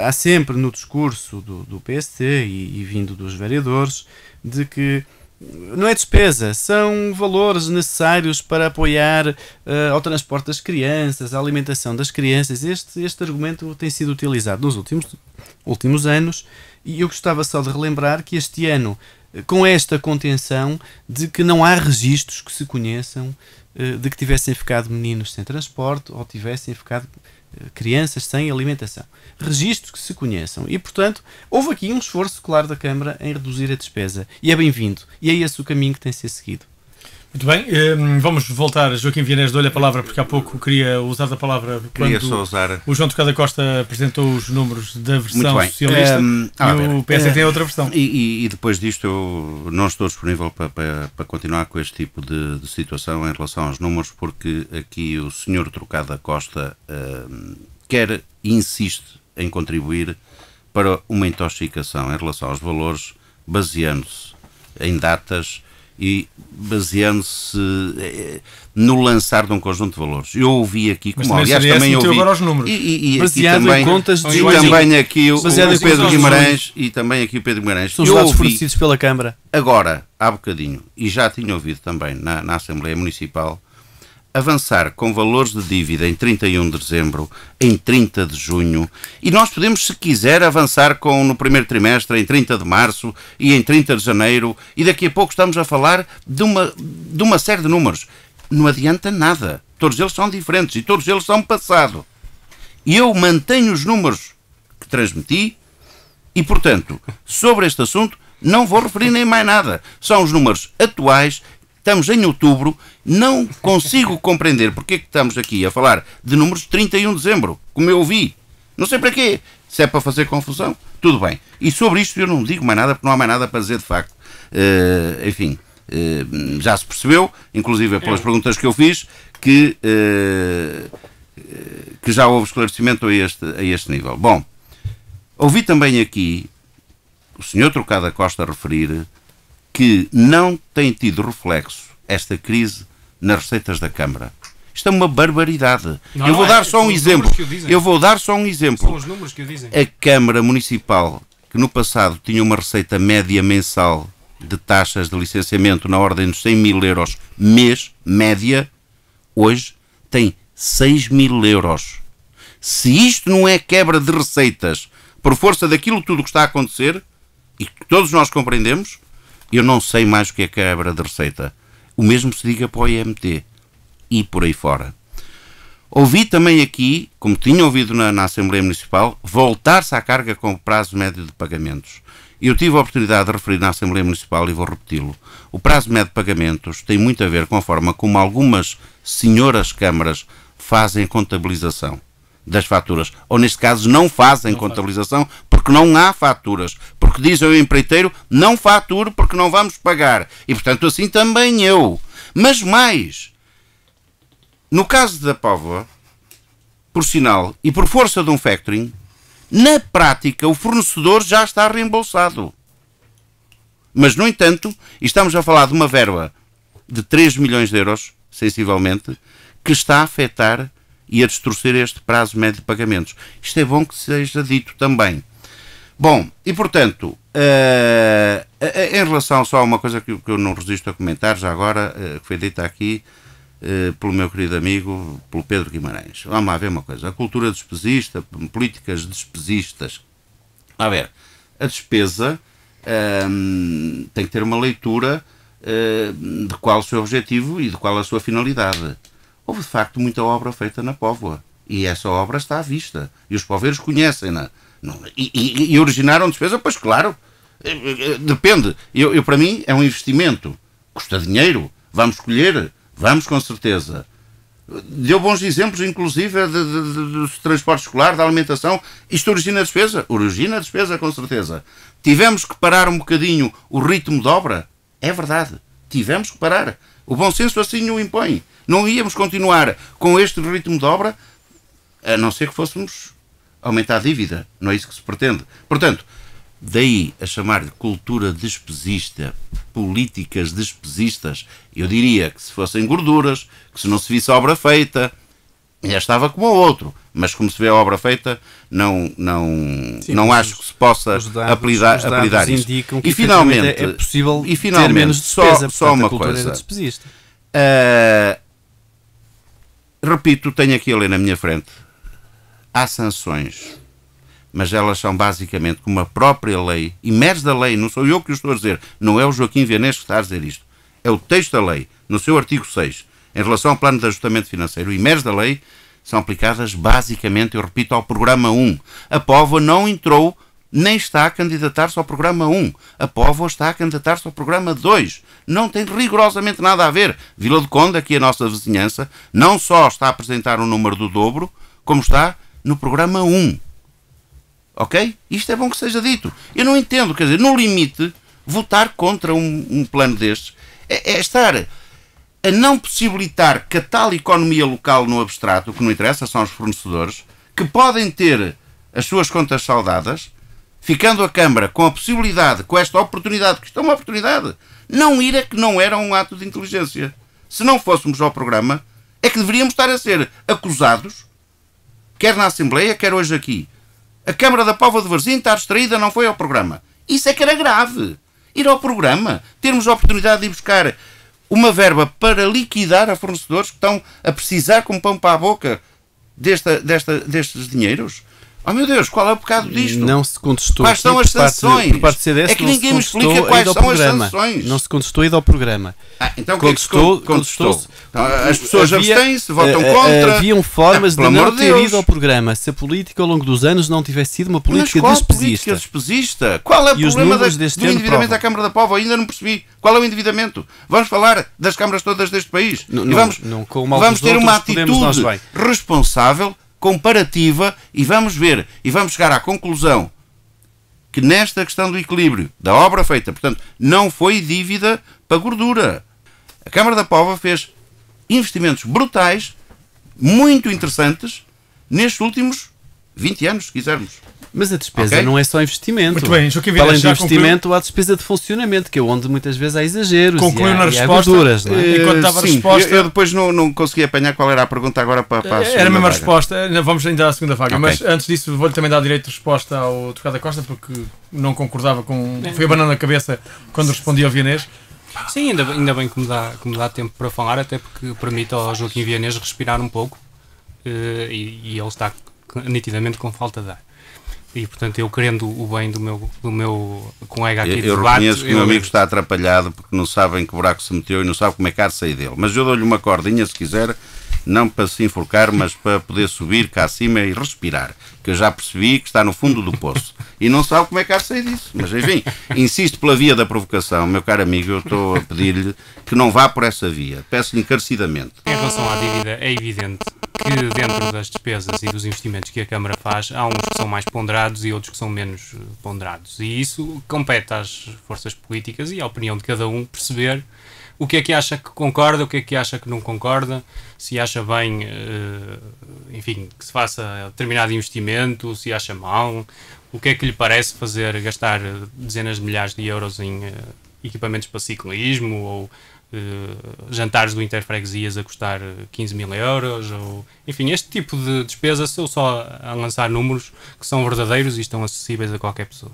há sempre no discurso do PST e vindo dos vereadores de que não é despesa, são valores necessários para apoiar ao transporte das crianças, à alimentação das crianças. Este argumento tem sido utilizado nos últimos anos e eu gostava só de relembrar que este ano, com esta contenção, de que não há registros que se conheçam de que tivessem ficado meninos sem transporte ou tivessem ficado crianças sem alimentação. Registros que se conheçam. E, portanto, houve aqui um esforço claro da Câmara em reduzir a despesa. E é bem-vindo. E é esse o caminho que tem de ser seguido. Muito bem, vamos voltar. Joaquim Vianés, dou-lhe a palavra, porque há pouco queria usar a palavra quando o João Trocada Costa apresentou os números da versão socialista e o PS tem outra versão. E depois disto eu não estou disponível para continuar com este tipo de situação em relação aos números, porque aqui o senhor Trocada Costa quer e insiste em contribuir para uma intoxicação em relação aos valores, baseando-se em datas e baseando-se no lançar de um conjunto de valores. Eu ouvi aqui, como aliás também ouvi, agora os números. E baseado também, em contas de e também aqui o Pedro Guimarães e também aqui o Pedro Guimarães. São os dados fornecidos pela Câmara. Agora, há bocadinho, e já tinha ouvido também na Assembleia Municipal, avançar com valores de dívida em 31 de dezembro, em 30 de junho, e nós podemos, se quiser, avançar no primeiro trimestre, em 30 de março e em 30 de janeiro, e daqui a pouco estamos a falar de uma série de números. Não adianta nada. Todos eles são diferentes e todos eles são passado. E eu mantenho os números que transmiti e, portanto, sobre este assunto não vou referir nem mais nada. São os números atuais. Estamos em outubro, não consigo compreender porque é que estamos aqui a falar de números de 31 de dezembro, como eu ouvi. Não sei para quê. Se é para fazer confusão, tudo bem. E sobre isto eu não digo mais nada, porque não há mais nada para dizer de facto. Enfim, já se percebeu, inclusive pelas perguntas que eu fiz, que já houve esclarecimento a este nível. Bom, ouvi também aqui o senhor Trocada Costa referir que não tem tido reflexo esta crise nas receitas da Câmara. Isto é uma barbaridade. Eu vou dar só um exemplo. São os números que o dizem. A Câmara Municipal, que no passado tinha uma receita média mensal de taxas de licenciamento na ordem dos 100 mil euros mês, média, hoje tem 6 mil euros. Se isto não é quebra de receitas por força daquilo tudo que está a acontecer, e que todos nós compreendemos, eu não sei mais o que é quebra de receita. O mesmo se diga para o IMT e por aí fora. Ouvi também aqui, como tinha ouvido na Assembleia Municipal, voltar-se à carga com o prazo médio de pagamentos. Eu tive a oportunidade de referir na Assembleia Municipal e vou repeti-lo. O prazo médio de pagamentos tem muito a ver com a forma como algumas senhoras câmaras fazem a contabilização das faturas, ou neste caso não fazem contabilização porque não há faturas, porque dizem ao empreiteiro não faturo porque não vamos pagar, e portanto assim também eu. Mas mais, no caso da Póvoa, por sinal e por força de um factoring, na prática o fornecedor já está reembolsado. Mas no entanto, estamos a falar de uma verba de 3 milhões de euros, sensivelmente, que está a afetar e a distorcer este prazo médio de pagamentos. Isto é bom que seja dito também. Bom, e portanto, em relação só a uma coisa que eu não resisto a comentar já agora, que foi dita aqui pelo meu querido amigo, pelo Pedro Guimarães. Vamos lá ver uma coisa. A cultura despesista, políticas despesistas. A ver, a despesa tem que ter uma leitura de qual o seu objetivo e de qual a sua finalidade. Houve, de facto, muita obra feita na Póvoa. E essa obra está à vista. E os poveiros conhecem-na. E originaram despesa? Pois claro. Depende. Para mim, é um investimento. Custa dinheiro. Vamos escolher. Vamos, com certeza. Deu bons exemplos, inclusive, do transporte escolar, da alimentação. Isto origina despesa? Origina despesa, com certeza. Tivemos que parar um bocadinho o ritmo de obra? É verdade. Tivemos que parar. O bom senso assim o impõe. Não íamos continuar com este ritmo de obra, a não ser que fôssemos aumentar a dívida. Não é isso que se pretende. Portanto, daí a chamar-lhe cultura despesista, políticas despesistas, eu diria que se fossem gorduras, que se não se visse a obra feita, já estava como o outro. Mas como se vê a obra feita, não acho que se possa apelidar isso. E finalmente é possível ter menos despesa. Só uma coisa. Despesista. Repito, tenho aqui a ler na minha frente. Há sanções, mas elas são basicamente como a própria lei, emerge da lei, não sou eu que o estou a dizer, não é o Joaquim Vianês que está a dizer isto, é o texto da lei, no seu artigo 6, em relação ao plano de ajustamento financeiro, emerge da lei, são aplicadas basicamente, eu repito, ao programa 1. A Póvoa não entrou, nem está a candidatar-se ao programa 1. A Póvoa está a candidatar-se ao programa 2. Não tem rigorosamente nada a ver. Vila do Conde, aqui a nossa vizinhança, não só está a apresentar um número do dobro, como está no programa 1. Ok? Isto é bom que seja dito. Eu não entendo, quer dizer, no limite, votar contra um plano destes é estar a não possibilitar que a tal economia local no abstrato, o que não interessa são os fornecedores, que podem ter as suas contas saldadas, ficando a Câmara com a possibilidade, com esta oportunidade, que isto é uma oportunidade, não ir a que não era um ato de inteligência. Se não fôssemos ao programa, é que deveríamos estar a ser acusados, quer na Assembleia, quer hoje aqui. A Câmara da Póvoa de Varzim está distraída, não foi ao programa. Isso é que era grave. Ir ao programa, termos a oportunidade de ir buscar uma verba para liquidar a fornecedores que estão a precisar como pão para a boca destes dinheiros. Oh meu Deus, qual é o pecado disto? Não se contestou. Quais são as sanções? É que ninguém me explica quais são as sanções. Não se contestou a ida ao programa. Então contestou. Então, as pessoas abstêm-se, votam contra. Haviam formas de não ter ido ao programa se a política ao longo dos anos não tivesse sido uma política despesista. Qual é o problema do endividamento da Câmara da Póvoa? Ainda não percebi. Qual é o endividamento? Vamos falar das câmaras todas deste país. Vamos ter uma atitude responsável, comparativa, e vamos ver, e vamos chegar à conclusão que nesta questão do equilíbrio da obra feita, portanto, não foi dívida para gordura. A Câmara da Póvoa fez investimentos brutais, muito interessantes, nestes últimos 20 anos, se quisermos. Mas a despesa não é só investimento. Muito bem, Joaquim Vianês, além do investimento, há despesa de funcionamento, que é onde muitas vezes há exageros. Concluiu na resposta. Gorduras, não é? Enquanto estava a resposta. Eu depois não consegui apanhar qual era a pergunta agora para a segunda. Era a mesma resposta, vamos ainda à segunda vaga. Mas antes disso, vou-lhe também dar direito de resposta ao Tocado da Costa, porque não concordava com. Foi abanando a cabeça quando respondi ao Vianês. Sim, ainda bem que me dá tempo para falar, até porque permite ao Joaquim Vianês respirar um pouco e ele está nitidamente com falta de ar. E, portanto, eu querendo o bem do meu colega aqui de debate... Eu reconheço que o meu amigo está atrapalhado porque não sabe em que buraco se meteu e não sabe como é que há de sair dele. Mas eu dou-lhe uma cordinha, se quiser, não para se enforcar, mas para poder subir cá acima e respirar. Que eu já percebi que está no fundo do poço. E não sabe como é que há de sair disso. Mas, enfim, insisto pela via da provocação. Meu caro amigo, eu estou a pedir-lhe que não vá por essa via. Peço-lhe encarecidamente. Em relação à dívida, é evidente que dentro das despesas e dos investimentos que a Câmara faz, há uns que são mais ponderados e outros que são menos ponderados. E isso compete às forças políticas e à opinião de cada um perceber o que é que acha que concorda, o que é que acha que não concorda, se acha bem, enfim, que se faça determinado investimento, se acha mal, o que é que lhe parece gastar dezenas de milhares de euros em equipamentos para ciclismo ou jantares do Interfreguesias a custar 15 mil euros, ou, enfim, este tipo de despesas. Estou só a lançar números que são verdadeiros e estão acessíveis a qualquer pessoa.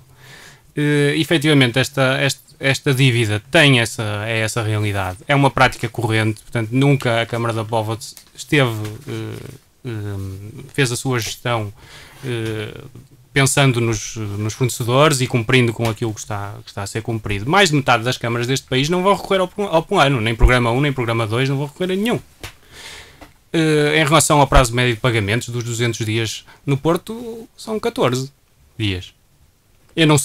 Efetivamente, esta dívida tem essa realidade. É uma prática corrente, portanto, nunca a Câmara da Póvoa fez a sua gestão pensando nos fornecedores e cumprindo com aquilo que está a ser cumprido. Mais de metade das câmaras deste país não vão recorrer ao plano, nem programa 1, nem programa 2, não vão recorrer a nenhum. Em relação ao prazo médio de pagamentos dos 200 dias no Porto, são 14 dias.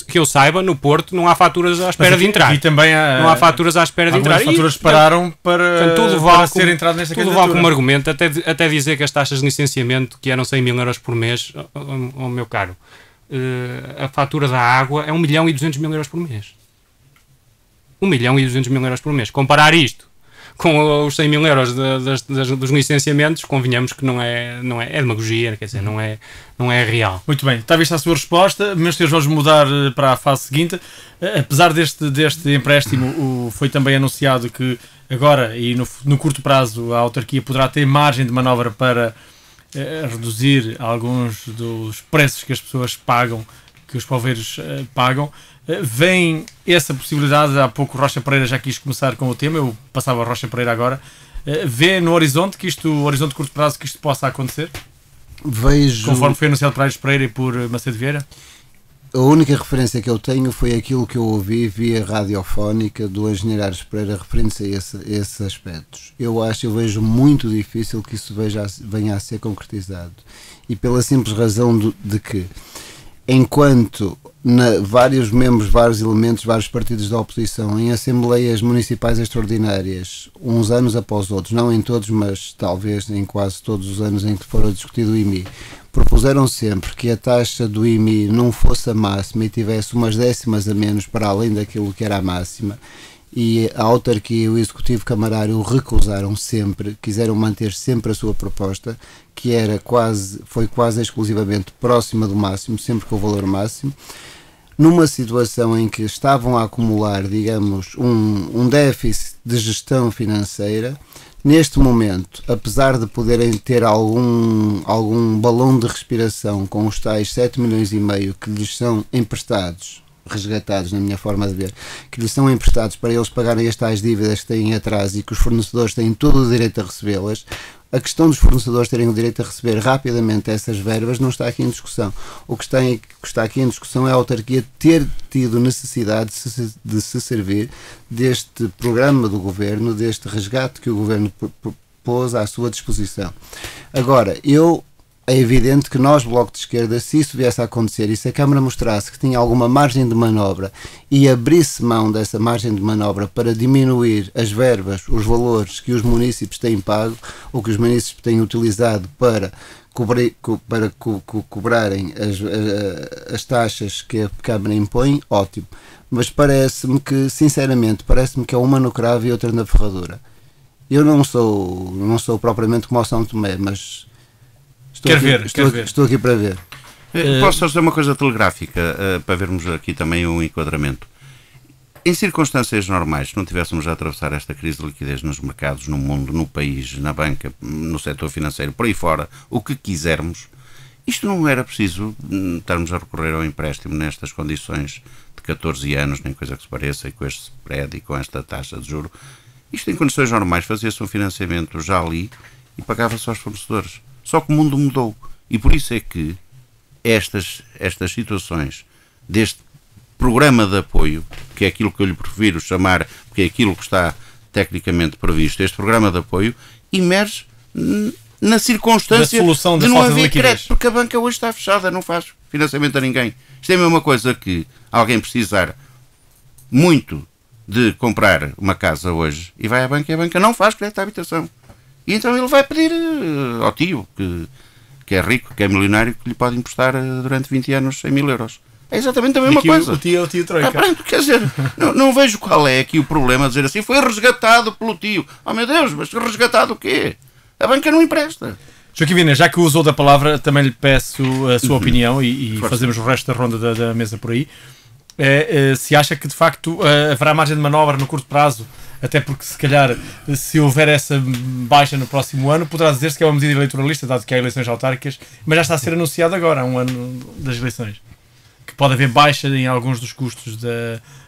Que eu saiba, no Porto não há faturas à espera de entrar. E também não há faturas à espera de entrar. As faturas pararam para ser entrado nesta candidatura. Tudo vale como argumento, até dizer que as taxas de licenciamento, que eram 100 mil euros por mês, meu caro, a fatura da água é 1 milhão e 200 mil euros por mês. 1 milhão e 200 mil euros por mês. Comparar isto com os 100 mil euros dos licenciamentos, convenhamos que não é demagogia, quer dizer, não é real. Muito bem, está vista a sua resposta. Meus senhores, vamos mudar para a fase seguinte. Apesar deste empréstimo, foi também anunciado que agora e no curto prazo a autarquia poderá ter margem de manobra para reduzir alguns dos preços que as pessoas pagam, que os poveiros pagam. Vem essa possibilidade. Há pouco Rocha Pereira já quis começar com o tema, eu passava a Rocha Pereira agora. Vê no horizonte horizonte de curto prazo, que isto possa acontecer? Vejo... Conforme foi anunciado por Aires Pereira e por Macedo Vieira? A única referência que eu tenho foi aquilo que eu ouvi via radiofónica do engenheiro Aires Pereira referindo-se a esses aspectos. Eu vejo muito difícil que isso venha a ser concretizado. E pela simples razão de que, enquanto vários membros, vários elementos, vários partidos da oposição em assembleias municipais extraordinárias, uns anos após outros, não em todos, mas talvez em quase todos os anos em que foram discutido o IMI, propuseram sempre que a taxa do IMI não fosse a máxima e tivesse umas décimas a menos para além daquilo que era a máxima, e a autarquia e o executivo camarário recusaram sempre, quiseram manter sempre a sua proposta, que foi quase exclusivamente próxima do máximo, sempre com o valor máximo, numa situação em que estavam a acumular, digamos, um déficit de gestão financeira. Neste momento, apesar de poderem ter algum balão de respiração com os tais 7,5 milhões que lhes são emprestados, resgatados na minha forma de ver, que lhes são emprestados para eles pagarem as tais dívidas que têm atrás e que os fornecedores têm todo o direito a recebê-las, a questão dos fornecedores terem o direito a receber rapidamente essas verbas não está aqui em discussão. O que está aqui em discussão é a autarquia ter tido necessidade de se servir deste programa do governo, deste resgate que o governo pôs à sua disposição. Agora, é evidente que nós, Bloco de Esquerda, se isso viesse a acontecer e se a Câmara mostrasse que tinha alguma margem de manobra e abrisse mão dessa margem de manobra para diminuir as verbas, os valores que os municípios têm pago ou que os municípios têm utilizado para cobrarem as taxas que a Câmara impõe, ótimo. Mas parece-me que é uma no cravo e outra na ferradura. Eu não sou propriamente como o São Tomé, mas... Estou aqui para ver. Posso só dizer uma coisa telegráfica para vermos aqui também um enquadramento. Em circunstâncias normais, se não tivéssemos a atravessar esta crise de liquidez nos mercados, no mundo, no país, na banca, no setor financeiro, por aí fora, o que quisermos, isto não era preciso estarmos a recorrer ao empréstimo nestas condições de 14 anos, nem coisa que se pareça, e com este spread e com esta taxa de juro. Isto em condições normais fazia-se um financiamento já ali e pagava-se aos fornecedores. Só que o mundo mudou e por isso é que estas situações deste programa de apoio, que é aquilo que eu lhe prefiro chamar, porque é aquilo que está tecnicamente previsto, este programa de apoio, emerge na circunstância de não haver crédito, porque a banca hoje está fechada, não faz financiamento a ninguém. Isto é a mesma coisa que alguém precisar muito de comprar uma casa hoje e vai à banca e a banca não faz crédito à habitação. E então ele vai pedir ao tio, que é rico, que é milionário, que lhe pode emprestar durante 20 anos 100 mil euros. É exatamente a mesma coisa. O tio Troika. Pronto, quer dizer, não vejo qual é aqui o problema de dizer assim, foi resgatado pelo tio. Oh meu Deus, mas resgatado o quê? A banca não empresta. Joaquim Vina, já que usou da palavra, também lhe peço a sua opinião e fazemos o resto da ronda da mesa por aí. Se acha que de facto haverá margem de manobra no curto prazo, até porque se calhar se houver essa baixa no próximo ano, poderá dizer-se que é uma medida eleitoralista, dado que há eleições autárquicas, mas já está a ser anunciado agora, há um ano das eleições, que pode haver baixa em alguns dos custos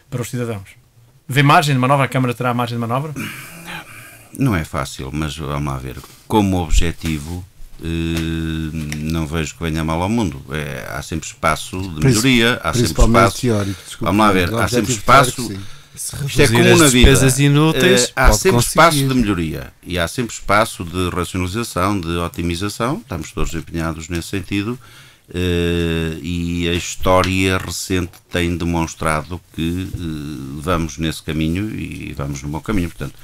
para os cidadãos. Vê margem de manobra? A Câmara terá margem de manobra? Não é fácil, mas vamos lá ver. Como objetivo, não vejo que venha mal ao mundo. Há sempre espaço de melhoria, há sempre espaço. Teórico, vamos lá ver, há sempre espaço. Isto é como na vida. Inúteis, há sempre espaço de melhoria e há sempre espaço de racionalização, de otimização. Estamos todos empenhados nesse sentido. E a história recente tem demonstrado que vamos nesse caminho e vamos no bom caminho. Portanto,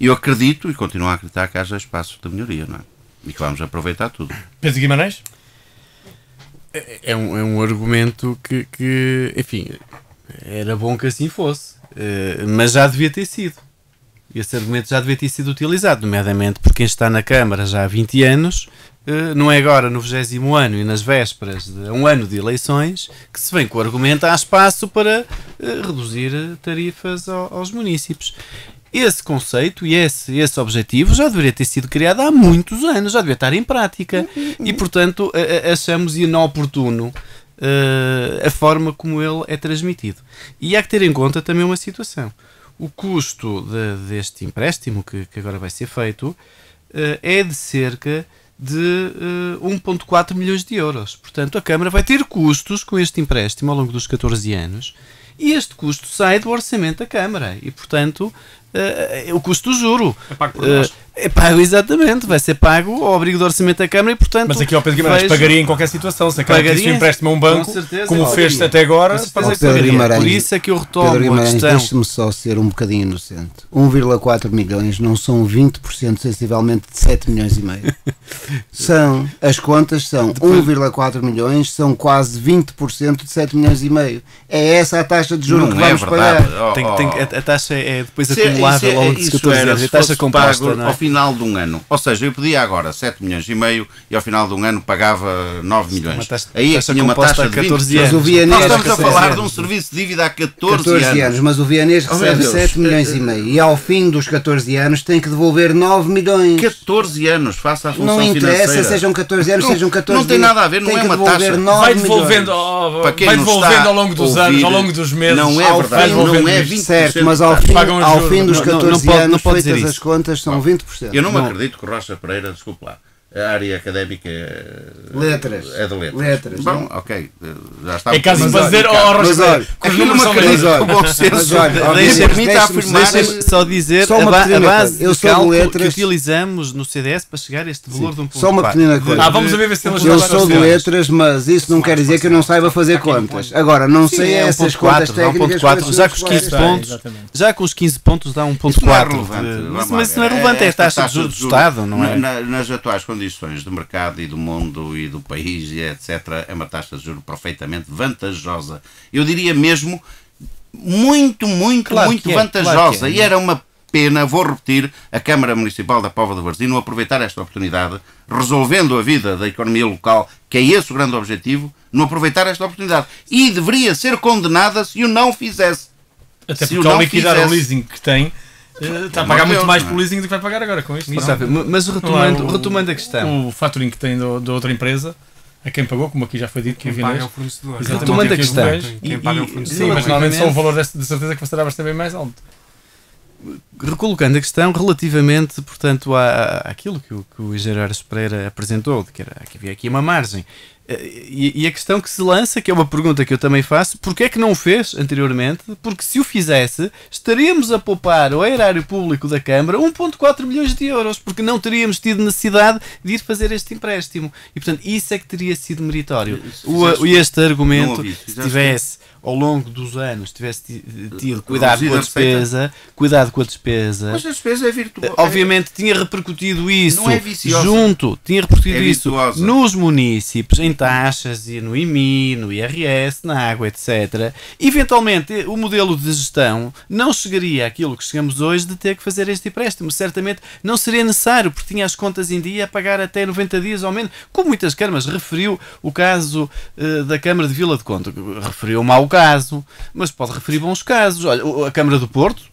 eu acredito e continuo a acreditar que haja espaço de melhoria, não é? E que vamos aproveitar tudo. Pedro Guimarães? É um argumento que, enfim, era bom que assim fosse, mas já devia ter sido. Esse argumento já devia ter sido utilizado, nomeadamente por quem está na Câmara já há 20 anos, não é agora no 20º ano e nas vésperas de um ano de eleições que se vem com o argumento há espaço para reduzir tarifas aos munícipes. Esse conceito e esse objetivo já deveria ter sido criado há muitos anos, já deveria estar em prática e, portanto, achamos inoportuno a forma como ele é transmitido. E há que ter em conta também uma situação. O custo deste empréstimo que agora vai ser feito é de cerca de 1,4 milhões de euros. Portanto, a Câmara vai ter custos com este empréstimo ao longo dos 14 anos e este custo sai do orçamento da Câmara e, portanto, o custo do juro é pago por nós. É pago, exatamente, vai ser pago ao abrigo do orçamento da Câmara e, portanto... Mas aqui ao Pedro Guimarães pagaria em qualquer situação, se a Câmara pedisse um empréstimo a um banco, como fez até agora, por isso é que eu retomo Pedro Guimarães, a questão... deixe-me só ser um bocadinho inocente. 1,4 milhões não são 20% sensivelmente de 7 milhões e meio. As contas são 1,4 milhões, são quase 20% de 7 milhões e meio. É essa a taxa de juros que vamos pagar. A taxa é depois acumulável ao longo dos 14 anos, a taxa composta, não é? Ao final de um ano, ou seja, eu pedia agora 7 milhões e meio e ao final de um ano pagava 9 milhões. Aí é que tinha uma taxa de 14 20%. anos. Nós estamos a falar de um serviço de dívida há 14 anos. Mas o Vianês recebe 7 milhões e meio e ao fim dos 14 anos tem que devolver 9 milhões. 14 anos, faça a função financeira. Não interessa, financeira. Sejam 14 anos, sejam 14 Não tem nada a ver, não é uma taxa. Vai devolvendo ao longo dos anos, ao longo dos meses. Não é verdade, não é 20%. Certo, mas ao fim dos 14 anos, feitas as contas, são 20%. Eu não me acredito que o Rocha Pereira, desculpe lá, a área académica é de letras. Bom, ok, já está. É caso para dizer, Rocha Pereira, aqui não me acredito que o bom senso permite afirmar. Deixa-me só dizer a base de cálculo que utilizamos no CDS para chegar a este valor de 1,4. Só uma pequena coisa. Vamos ver se eu sou de letras, mas isso não quer dizer que eu não saiba fazer contas. Agora, não sei essas contas técnicas. Já com os 15 pontos dá 1,4. Mas isso não é relevante, é a taxa de juros do Estado, não é? Nas atuais condições de mercado e do mundo e do país e etc, é uma taxa de juros perfeitamente vantajosa. Eu diria mesmo muito vantajosa. E era uma pena, vou repetir, a Câmara Municipal da Póvoa de Varzim não aproveitar esta oportunidade, resolvendo a vida da economia local, que é esse o grande objetivo, não aproveitar esta oportunidade. E deveria ser condenada se o não fizesse. Até porque ao liquidar o leasing que tem, está a pagar muito mais pelo leasing do que vai pagar agora com isto. Mas retomando a questão, o factoring que tem da outra empresa, a quem pagou, como aqui já foi dito, que quem paga é o fornecedor. Retomando a questão, quem paga é o fornecedor. Sim, mas normalmente só o valor de certeza que será bastante bem mais alto. Recolocando a questão relativamente, portanto, àquilo que o engenheiro Aires Pereira apresentou, que havia aqui uma margem. E a questão que se lança, que é uma pergunta que eu também faço, porque é que não o fez anteriormente? Porque se o fizesse, estaríamos a poupar ao erário público da Câmara 1,4 milhões de euros, porque não teríamos tido necessidade de ir fazer este empréstimo. E, portanto, isso é que teria sido meritório. Este argumento, se tivesse, ao longo dos anos, tivesse tido cuidado com a despesa, mas a despesa é virtuosa. Obviamente tinha repercutido isso não é viciosa. tinha repercutido isso nos munícipes, em taxas, e no IMI, no IRS, na água, etc. Eventualmente, o modelo de gestão não chegaria àquilo que chegamos hoje de ter que fazer este empréstimo. Certamente não seria necessário, porque tinha as contas em dia a pagar até 90 dias ao menos, como muitas câmaras. Referiu o caso da Câmara de Vila de Conde. Referiu um mau caso, mas pode referir bons casos. Olha, a Câmara do Porto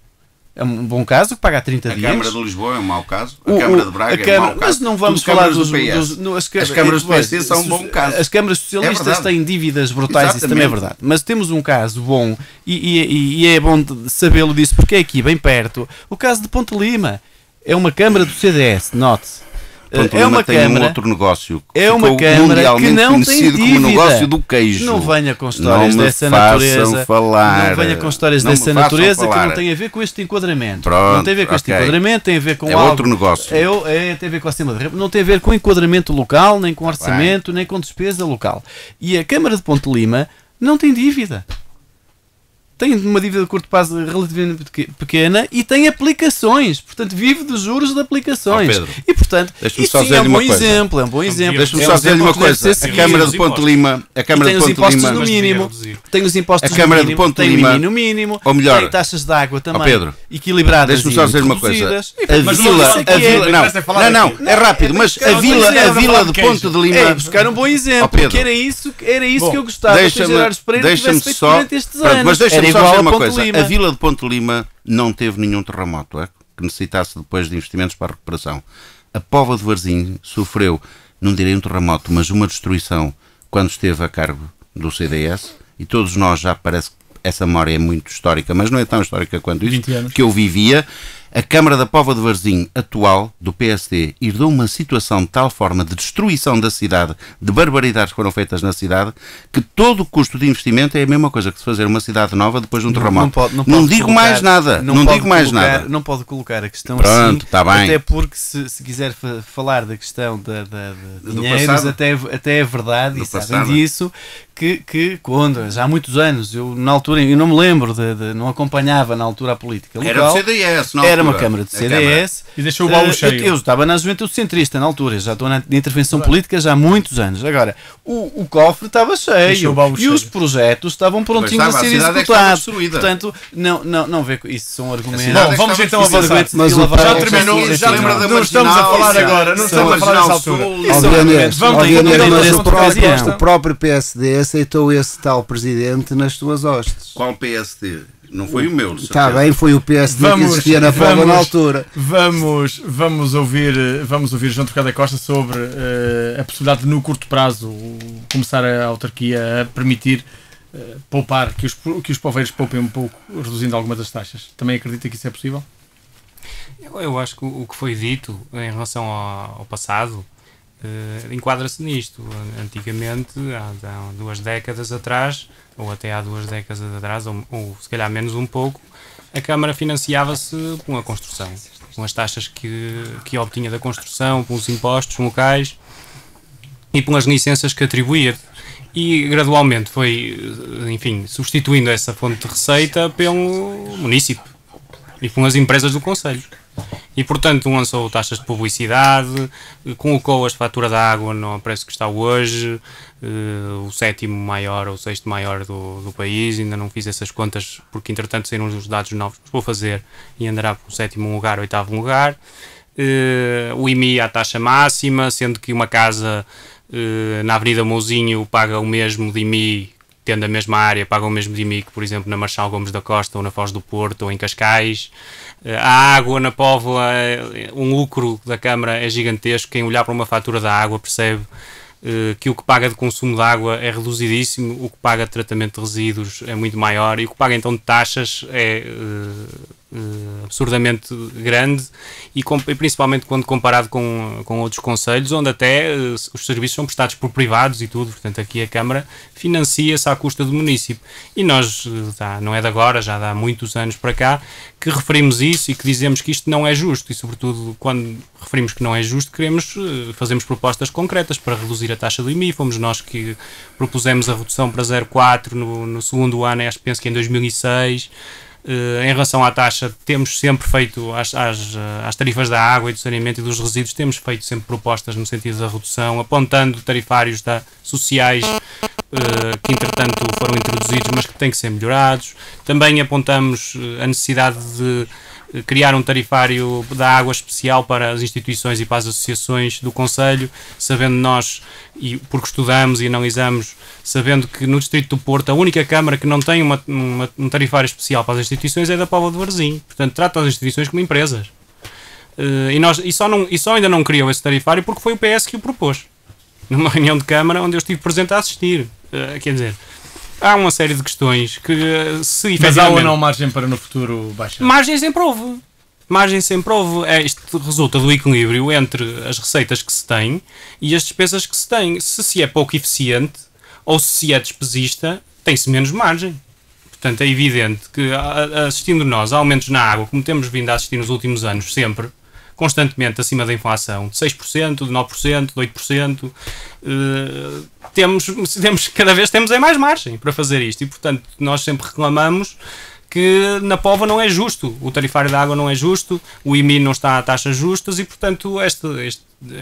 é um bom caso, que paga a 30 dias. A Câmara de Lisboa é um mau caso. A Câmara de Braga é um mau caso. Mas não vamos falar dos PS. As câmaras do PS são um bom caso. As câmaras socialistas têm dívidas brutais, isso também é verdade. Mas temos um caso bom, e é bom sabê-lo disso, porque é aqui, bem perto, o caso de Ponte Lima. É uma Câmara do CDS, note-se. É uma câmara, um outro negócio. É uma câmara que não tem dívida. Como o negócio do queijo. Não venha com histórias dessa natureza. Não venha com histórias dessa natureza que não tem a ver com este enquadramento. Pronto, não tem a ver com este enquadramento, tem a ver com algo. Outro negócio. Tem a ver com a Assembleia da República. Não tem a ver com enquadramento local, nem com orçamento, nem com despesa local. E a Câmara de Ponte Lima não tem dívida. Tem uma dívida de curto prazo relativamente pequena e tem aplicações. Portanto, vive dos juros de aplicações. E, portanto, portanto, Deixa-me isso só sim, é dizer-lhe um bom uma coisa. exemplo, é um bom exemplo. Deixa-me É só um dizer-lhe exemplo uma que deve coisa. ser A Câmara seguido. de Ponte Lima, a Câmara Tem de os Ponte impostos Lima, no Mas devia mínimo, reduzir. tem os impostos A Câmara de no mínimo, Ponte tem o Lima, IMI no mínimo, ou melhor, tem taxas de água também Pedro, equilibradas. deixa-me só dizer uma coisa. reduzidas. Mas Não, é rápido, mas a Vila de Ponte de Lima. Buscar um bom exemplo, Pedro. que era isso Bom, que eu gostava que o Gerardo Pereira tivesse feito durante estes anos. Mas deixa-me Era só igual dizer a uma Ponte coisa. Lima. A Vila de Ponte Lima não teve nenhum terremoto, que necessitasse depois de investimentos para a recuperação. A Póvoa de Varzim sofreu, não direi um terremoto, mas uma destruição quando esteve a cargo do CDS, e todos nós já parece que essa memória é muito histórica, mas não é tão histórica quanto isso, 20 anos. que eu vivia. A Câmara da Póvoa de Varzim atual, do PSD, herdou uma situação de tal forma de destruição da cidade, de barbaridades que foram feitas na cidade, que todo o custo de investimento é a mesma coisa que se fazer uma cidade nova depois de um terremoto. Não digo mais nada. Não digo mais nada. Não pode colocar a questão Pronto, assim, tá bem. até porque se quiser falar da questão de dinheiros, passado. até é verdade, Do e sabem passado. disso, que quando, já há muitos anos, eu na altura, eu não me lembro, não acompanhava na altura a política local. Era do CDS, na Era uma altura. Câmara de A CDS. E deixou o baú cheio. Eu estava na juventude centrista na altura, já estou na intervenção política já há muitos anos. Agora, o cofre estava Deixou cheio o baú e cheio. os projetos estavam prontinhos Pois estava, a ser a cidade é que estava executados. destruída. Portanto, não vê que isso são argumentos. cidade Bom, é vamos que então estava avançar. Mas o Já pai- terminou, já lembra da não estamos a Marginal, falar isso é- agora, não estamos a falar nessa altura. Obviamente, Vamos obviamente, mas ter o próprio PSD aceitou esse tal presidente nas suas hostes. Qual PSD? Não foi o meu, de Está certeza. bem, foi o PSD que existia na Póvoa na altura. Vamos ouvir João Trocado da Costa sobre a possibilidade de, no curto prazo, começar a autarquia a permitir poupar, que os poveiros poupem um pouco, reduzindo algumas das taxas. Também acredita que isso é possível? Eu acho que o que foi dito em relação ao passado enquadra-se nisto. Antigamente, há 2 décadas atrás, ou até há 2 décadas atrás, ou se calhar menos um pouco, a Câmara financiava-se com a construção, com as taxas que obtinha da construção, com os impostos locais e com as licenças que atribuía. E gradualmente foi, enfim, substituindo essa fonte de receita pelo município e com as empresas do concelho. E, portanto, lançou taxas de publicidade, colocou as faturas da água no preço que está hoje, o 7º maior ou o 6º maior do país. Ainda não fiz essas contas porque, entretanto, saíram os dados novos que vou fazer e andará para o 7º lugar, 8º lugar. O IMI à taxa máxima, sendo que uma casa na Avenida Mouzinho paga o mesmo de IMI, tendo a mesma área, paga o mesmo de IMI que, por exemplo, na Marchal Gomes da Costa ou na Foz do Porto ou em Cascais. A água na Póvoa, um lucro da Câmara é gigantesco. Quem olhar para uma fatura da água percebe que o que paga de consumo de água é reduzidíssimo, o que paga de tratamento de resíduos é muito maior e o que paga então de taxas é absurdamente grande e principalmente quando comparado com outros concelhos onde até os serviços são prestados por privados e tudo. Portanto, aqui a Câmara financia-se à custa do município e nós, não é de agora, já há muitos anos para cá que referimos isso e que dizemos que isto não é justo e, sobretudo, quando referimos que não é justo, fazemos propostas concretas para reduzir a taxa do IMI. Fomos nós que propusemos a redução para 0,4 no segundo ano, penso que em 2006. Em relação à taxa, temos sempre feito, às tarifas da água e do saneamento e dos resíduos, temos feito sempre propostas no sentido da redução, apontando tarifários sociais que entretanto foram introduzidos, mas que têm que ser melhorados. Também apontamos a necessidade de criar um tarifário da água especial para as instituições e para as associações do concelho, sabendo nós, e porque estudamos e analisamos, sabendo que no Distrito do Porto a única Câmara que não tem um tarifário especial para as instituições é da Póvoa de Varzim. Portanto, trata as instituições como empresas. E só ainda não criou esse tarifário porque foi o PS que o propôs. Numa reunião de Câmara onde eu estive presente a assistir. Quer dizer, há uma série de questões que se efetivamente... Mas há ou não margem para no futuro baixar? Margem sempre houve. Isto resulta do equilíbrio entre as receitas que se têm e as despesas que se têm. Se é pouco eficiente ou se é despesista, tem-se menos margem. Portanto, é evidente que assistindo nós a aumentos na água, como temos vindo a assistir nos últimos anos, sempre, constantemente acima da inflação, de 6%, de 9%, de 8%, cada vez temos mais margem para fazer isto e, portanto, nós sempre reclamamos que na Póvoa não é justo, o tarifário da água não é justo, o IMI não está a taxas justas e, portanto,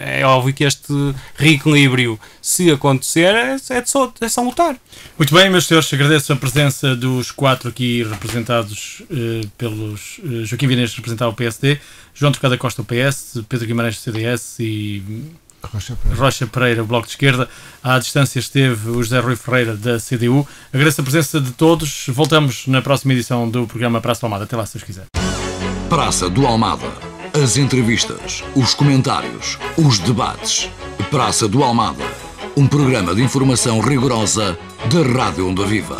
é óbvio que este reequilíbrio, se acontecer, é só lutar. Muito bem, meus senhores, agradeço a presença dos 4 aqui representados pelos Joaquim Vinês, representava o PSD, João Trocada Costa, o PS, Pedro Guimarães, do CDS e Rocha Pereira, o Bloco de Esquerda. À distância esteve o José Rui Ferreira, da CDU. Agradeço a presença de todos. Voltamos na próxima edição do programa Praça do Almada. Até lá, se Deus quiser. Praça do Almada. As entrevistas, os comentários, os debates. Praça do Almada. Um programa de informação rigorosa da Rádio Onda Viva.